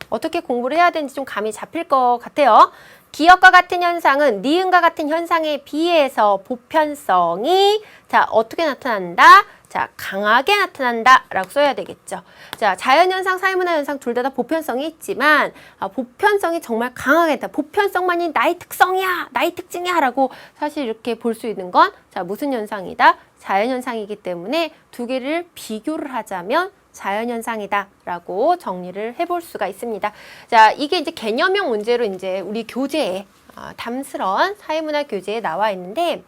어떻게 공부를 해야 되는지 좀 감이 잡힐 것 같아요. 기역과 같은 현상은 니은과 같은 현상에 비해서 보편성이 자 어떻게 나타난다? 자 강하게 나타난다 라고 써야 되겠죠. 자 자연현상, 사회문화현상 둘 다 보편성이 있지만 보편성이 정말 강하게 있다. 보편성만이 나의 특성이야, 나의 특징이야 라고 사실 이렇게 볼 수 있는 건 자 무슨 현상이다? 자연현상이기 때문에 두 개를 비교를 하자면 자연현상이다 라고 정리를 해볼 수가 있습니다. 자, 이게 이제 개념형 문제로 이제 우리 교재에 담스런 사회문화 교재에 나와 있는데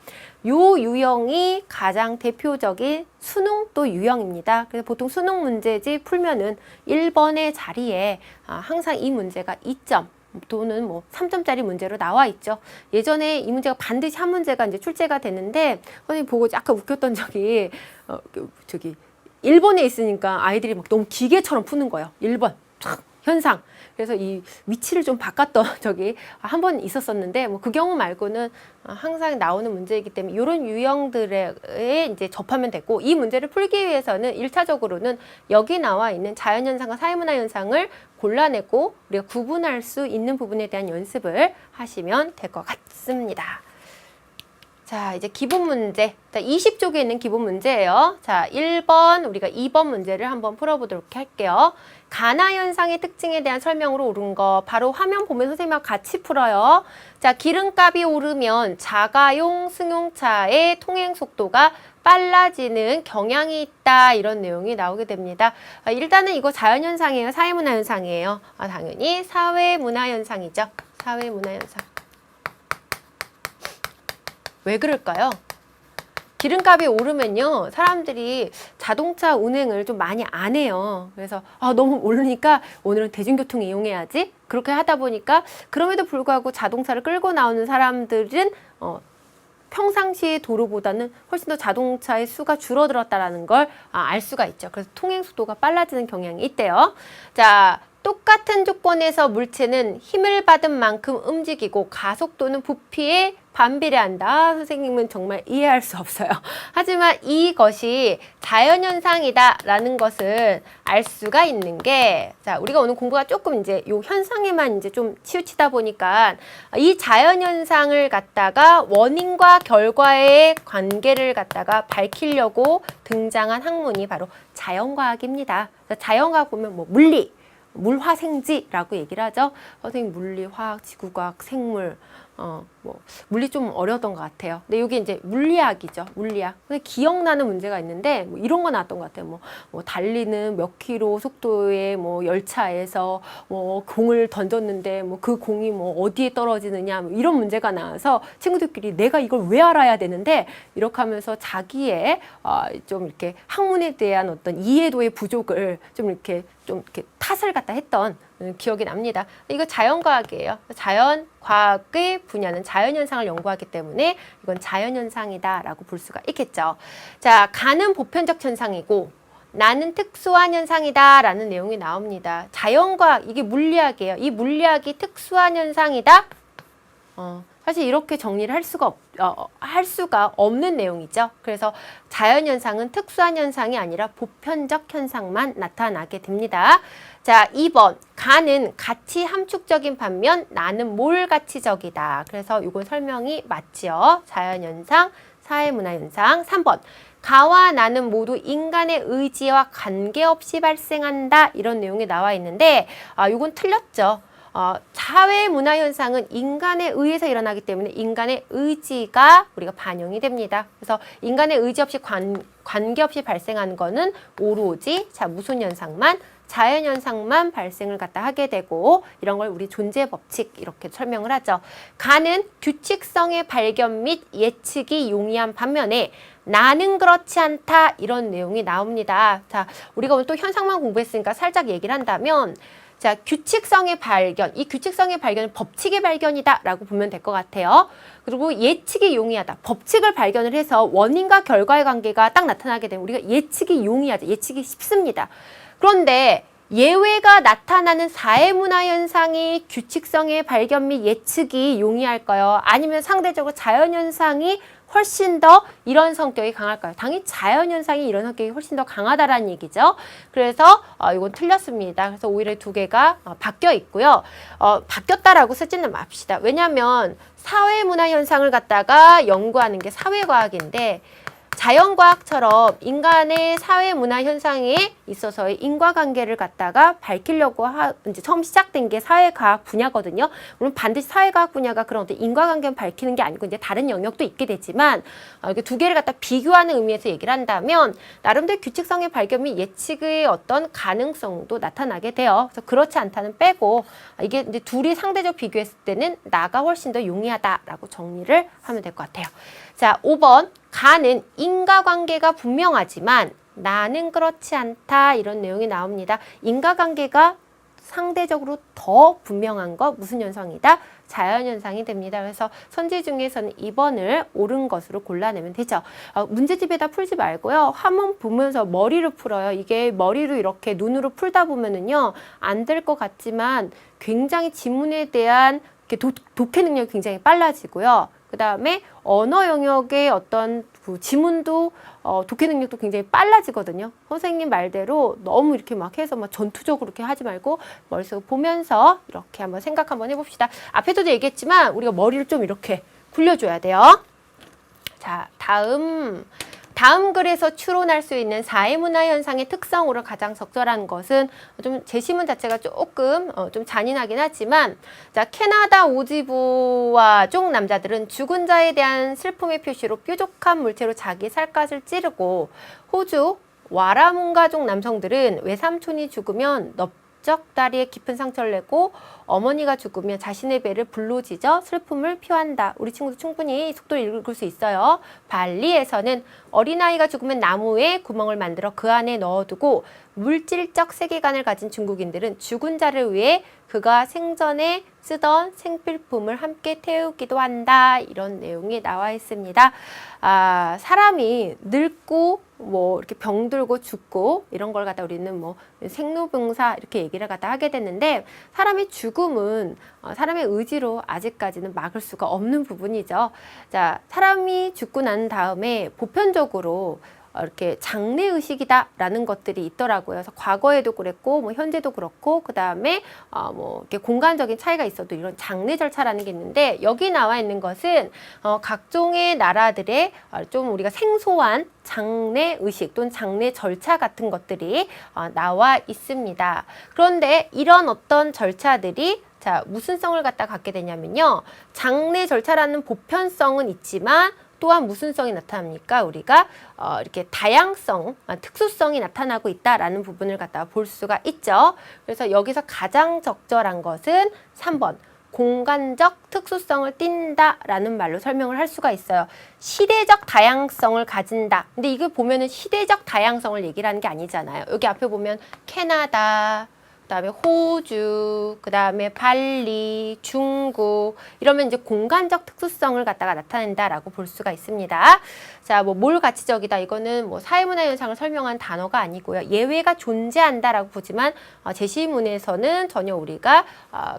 요 유형이 가장 대표적인 수능도 유형입니다. 그래서 보통 수능 문제지 풀면은 1번의 자리에 항상 이 문제가 2점 또는 뭐 3점짜리 문제로 나와 있죠. 예전에 이 문제가 반드시 한 문제가 이제 출제가 됐는데 선생님 보고 약간 웃겼던 적이 저기 1번에 있으니까 아이들이 막 너무 기계처럼 푸는 거예요. 1번 현상. 그래서 이 위치를 좀 바꿨던 적이 한 번 있었었는데 뭐 그 경우 말고는 항상 나오는 문제이기 때문에 이런 유형들에 이제 접하면 되고 이 문제를 풀기 위해서는 1차적으로는 여기 나와 있는 자연현상과 사회문화현상을 골라내고 우리가 구분할 수 있는 부분에 대한 연습을 하시면 될 것 같습니다. 자, 이제 기본 문제. 자, 20쪽에 있는 기본 문제예요. 자, 1번, 우리가 2번 문제를 한번 풀어보도록 할게요. 가나현상의 특징에 대한 설명으로 옳은 거 바로 화면 보면 선생님하고 같이 풀어요. 자, 기름값이 오르면 자가용 승용차의 통행 속도가 빨라지는 경향이 있다. 이런 내용이 나오게 됩니다. 일단은 이거 자연현상이에요? 사회문화현상이에요? 당연히 사회문화현상이죠. 사회문화현상. 왜 그럴까요? 기름값이 오르면요 사람들이 자동차 운행을 좀 많이 안 해요. 그래서 너무 오르니까 오늘은 대중교통 이용해야지 그렇게 하다 보니까 그럼에도 불구하고 자동차를 끌고 나오는 사람들은 평상시 도로보다는 훨씬 더 자동차의 수가 줄어들었다는 걸 알 수가 있죠. 그래서 통행 속도가 빨라지는 경향이 있대요. 자, 똑같은 조건에서 물체는 힘을 받은 만큼 움직이고 가속도는 부피에 반비례한다. 선생님은 정말 이해할 수 없어요. 하지만 이것이 자연현상이다라는 것을 알 수가 있는 게, 자, 우리가 오늘 공부가 조금 이제 요 현상에만 이제 좀 치우치다 보니까 이 자연현상을 갖다가 원인과 결과의 관계를 갖다가 밝히려고 등장한 학문이 바로 자연과학입니다. 자연과학 보면 뭐 물리, 물화생지라고 얘기를 하죠. 선생님 물리, 화학, 지구과학, 생물, 뭐 물리 좀 어려웠던 것 같아요. 근데 이게 이제 물리학이죠. 물리학. 근데 기억나는 문제가 있는데 뭐 이런 거 나왔던 것 같아요. 뭐 달리는 몇 킬로 속도의 뭐 열차에서 뭐 공을 던졌는데 뭐 그 공이 뭐 어디에 떨어지느냐 뭐 이런 문제가 나와서 친구들끼리 내가 이걸 왜 알아야 되는데 이렇게 하면서 자기의 좀 이렇게 학문에 대한 어떤 이해도의 부족을 좀 이렇게 탓을 갖다 했던 기억이 납니다. 이거 자연과학이에요. 자연과학의 분야는 자연현상을 연구하기 때문에 이건 자연현상이다라고 볼 수가 있겠죠. 자, 가는 보편적 현상이고 나는 특수한 현상이다라는 내용이 나옵니다. 자연과학, 이게 물리학이에요. 이 물리학이 특수한 현상이다? 사실 이렇게 정리를 할 수가 없는 내용이죠. 그래서 자연현상은 특수한 현상이 아니라 보편적 현상만 나타나게 됩니다. 자, 2번. 가는 가치 함축적인 반면 나는 몰가치적이다. 그래서 이건 설명이 맞지요. 자연현상, 사회문화현상. 3번. 가와 나는 모두 인간의 의지와 관계없이 발생한다. 이런 내용이 나와 있는데 이건 틀렸죠. 사회문화현상은 인간에 의해서 일어나기 때문에 인간의 의지가 우리가 반영이 됩니다. 그래서 인간의 의지 없이 관계없이 발생하는 거는 오로지 무슨 현상만 자연현상만 발생을 갖다 하게 되고 이런 걸 우리 존재 법칙 이렇게 설명을 하죠. 가는 규칙성의 발견 및 예측이 용이한 반면에 나는 그렇지 않다 이런 내용이 나옵니다. 자, 우리가 오늘 또 현상만 공부했으니까 살짝 얘기를 한다면 자, 규칙성의 발견, 이 규칙성의 발견은 법칙의 발견이다 라고 보면 될 것 같아요. 그리고 예측이 용이하다. 법칙을 발견을 해서 원인과 결과의 관계가 딱 나타나게 되면 우리가 예측이 용이하죠. 예측이 쉽습니다. 그런데 예외가 나타나는 사회문화현상이 규칙성의 발견 및 예측이 용이할까요? 아니면 상대적으로 자연현상이 훨씬 더 이런 성격이 강할까요? 당연히 자연현상이 이런 성격이 훨씬 더 강하다라는 얘기죠. 그래서 이건 틀렸습니다. 그래서 오히려 두 개가 바뀌어 있고요. 바뀌었다라고 쓰지는 맙시다. 왜냐하면 사회문화현상을 갖다가 연구하는 게 사회과학인데 자연과학처럼 인간의 사회문화 현상에 있어서의 인과관계를 갖다가 밝히려고 이제 처음 시작된 게 사회과학 분야거든요. 물론 반드시 사회과학 분야가 그런 어떤 인과관계를 밝히는 게 아니고 이제 다른 영역도 있게 되지만 이렇게 두 개를 갖다 비교하는 의미에서 얘기를 한다면 나름대로 규칙성의 발견 및 예측의 어떤 가능성도 나타나게 돼요. 그래서 그렇지 않다는 빼고 이게 이제 둘이 상대적 비교했을 때는 나가 훨씬 더 용이하다라고 정리를 하면 될 것 같아요. 자, 5번. 가는 인과관계가 분명하지만 나는 그렇지 않다 이런 내용이 나옵니다. 인과관계가 상대적으로 더 분명한 거 무슨 현상이다? 자연현상이 됩니다. 그래서 선지 중에서는 2번을 옳은 것으로 골라내면 되죠. 문제집에다 풀지 말고요. 화문 보면서 머리로 풀어요. 이게 머리로 이렇게 눈으로 풀다 보면은요. 안 될 것 같지만 굉장히 지문에 대한 독해 능력이 굉장히 빨라지고요. 그 다음에 언어 영역의 어떤 지문도 독해 능력도 굉장히 빨라지거든요. 선생님 말대로 너무 이렇게 막 해서 막 전투적으로 이렇게 하지 말고 머릿속에 보면서 이렇게 한번 생각 한번 해봅시다. 앞에도 얘기했지만 우리가 머리를 좀 이렇게 굴려줘야 돼요. 자, 다음 글에서 추론할 수 있는 사회문화 현상의 특성으로 가장 적절한 것은 좀 제시문 자체가 조금 좀 잔인하긴 하지만 자, 캐나다 오지부와 쪽 남자들은 죽은 자에 대한 슬픔의 표시로 뾰족한 물체로 자기 살갗을 찌르고 호주 와라문가족 남성들은 외삼촌이 죽으면 넓적 다리에 깊은 상처를 내고 어머니가 죽으면 자신의 배를 불로 지져 슬픔을 표한다. 우리 친구도 충분히 속도를 읽을 수 있어요. 발리에서는 어린아이가 죽으면 나무에 구멍을 만들어 그 안에 넣어두고 물질적 세계관을 가진 중국인들은 죽은 자를 위해 그가 생전에 쓰던 생필품을 함께 태우기도 한다. 이런 내용이 나와 있습니다. 사람이 늙고 뭐 이렇게 병들고 죽고 이런 걸 갖다 우리는 뭐 생로병사 이렇게 얘기를 갖다 하게 됐는데 사람의 죽음은 사람의 의지로 아직까지는 막을 수가 없는 부분이죠. 자, 사람이 죽고 난 다음에 보편적으로 이렇게 장례의식이다라는 것들이 있더라고요. 그래서 과거에도 그랬고, 뭐 현재도 그렇고, 그 다음에 뭐 이렇게 공간적인 차이가 있어도 이런 장례 절차라는 게 있는데 여기 나와 있는 것은 각종의 나라들의 좀 우리가 생소한 장례의식 또는 장례 절차 같은 것들이 나와 있습니다. 그런데 이런 어떤 절차들이 자, 무슨 성을 갖다 갖게 되냐면요. 장례 절차라는 보편성은 있지만 또한 무슨 성이 나타납니까? 우리가 이렇게 다양성, 특수성이 나타나고 있다라는 부분을 갖다가 볼 수가 있죠. 그래서 여기서 가장 적절한 것은 3번. 공간적 특수성을 띈다라는 말로 설명을 할 수가 있어요. 시대적 다양성을 가진다. 근데 이걸 보면은 시대적 다양성을 얘기를 하는 게 아니잖아요. 여기 앞에 보면 캐나다, 그 다음에 호주, 그 다음에 발리, 중국 이러면 이제 공간적 특수성을 갖다가 나타낸다라고 볼 수가 있습니다. 자, 뭐 뭘 가치적이다 이거는 뭐 사회문화 현상을 설명한 단어가 아니고요. 예외가 존재한다라고 보지만 제시문에서는 전혀 우리가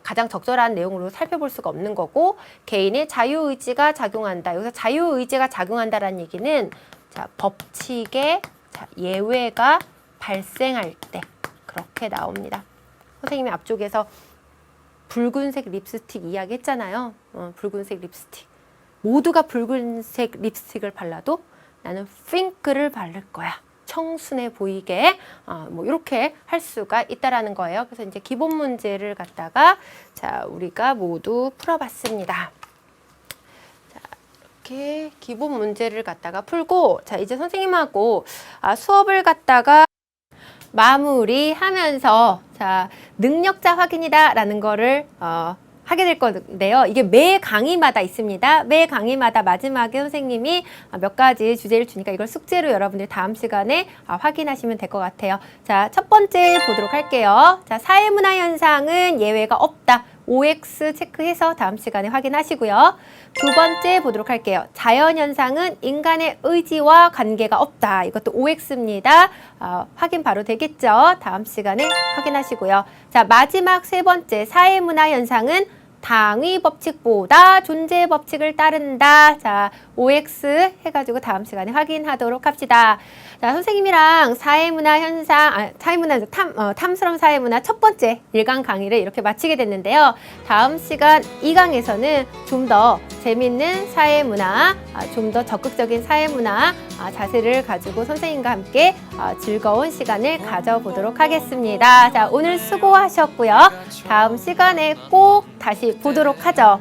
가장 적절한 내용으로 살펴볼 수가 없는 거고 개인의 자유의지가 작용한다. 여기서 자유의지가 작용한다라는 얘기는 자, 법칙에 예외가 발생할 때 그렇게 나옵니다. 선생님이 앞쪽에서 붉은색 립스틱 이야기 했잖아요. 붉은색 립스틱. 모두가 붉은색 립스틱을 발라도 나는 핑크를 바를 거야. 청순해 보이게 뭐 이렇게 할 수가 있다라는 거예요. 그래서 이제 기본 문제를 갖다가 자, 우리가 모두 풀어봤습니다. 자, 이렇게 기본 문제를 갖다가 풀고 자, 이제 선생님하고 수업을 갖다가 마무리하면서 자, 능력자 확인이다 라는 거를 하게 될 건데요. 이게 매 강의마다 있습니다. 매 강의마다 마지막에 선생님이 몇 가지 주제를 주니까 이걸 숙제로 여러분들 다음 시간에 확인하시면 될 것 같아요. 자, 첫 번째 보도록 할게요. 자, 사회문화 현상은 예외가 없다. OX 체크해서 다음 시간에 확인하시고요. 두 번째 보도록 할게요. 자연현상은 인간의 의지와 관계가 없다. 이것도 OX입니다. 확인 바로 되겠죠? 다음 시간에 확인하시고요. 자, 마지막 세 번째 사회문화 현상은 당위 법칙보다 존재 법칙을 따른다. 자, OX 해가지고 다음 시간에 확인하도록 합시다. 자, 선생님이랑 사회문화 현상, 사회문화, 탐스러운 사회문화 첫 번째 1강 강의를 이렇게 마치게 됐는데요. 다음 시간 2강에서는 좀 더 재밌는 사회문화, 좀 더 적극적인 사회문화 자세를 가지고 선생님과 함께 즐거운 시간을 가져보도록 하겠습니다. 자, 오늘 수고하셨고요. 다음 시간에 꼭 다시 보도록 하죠.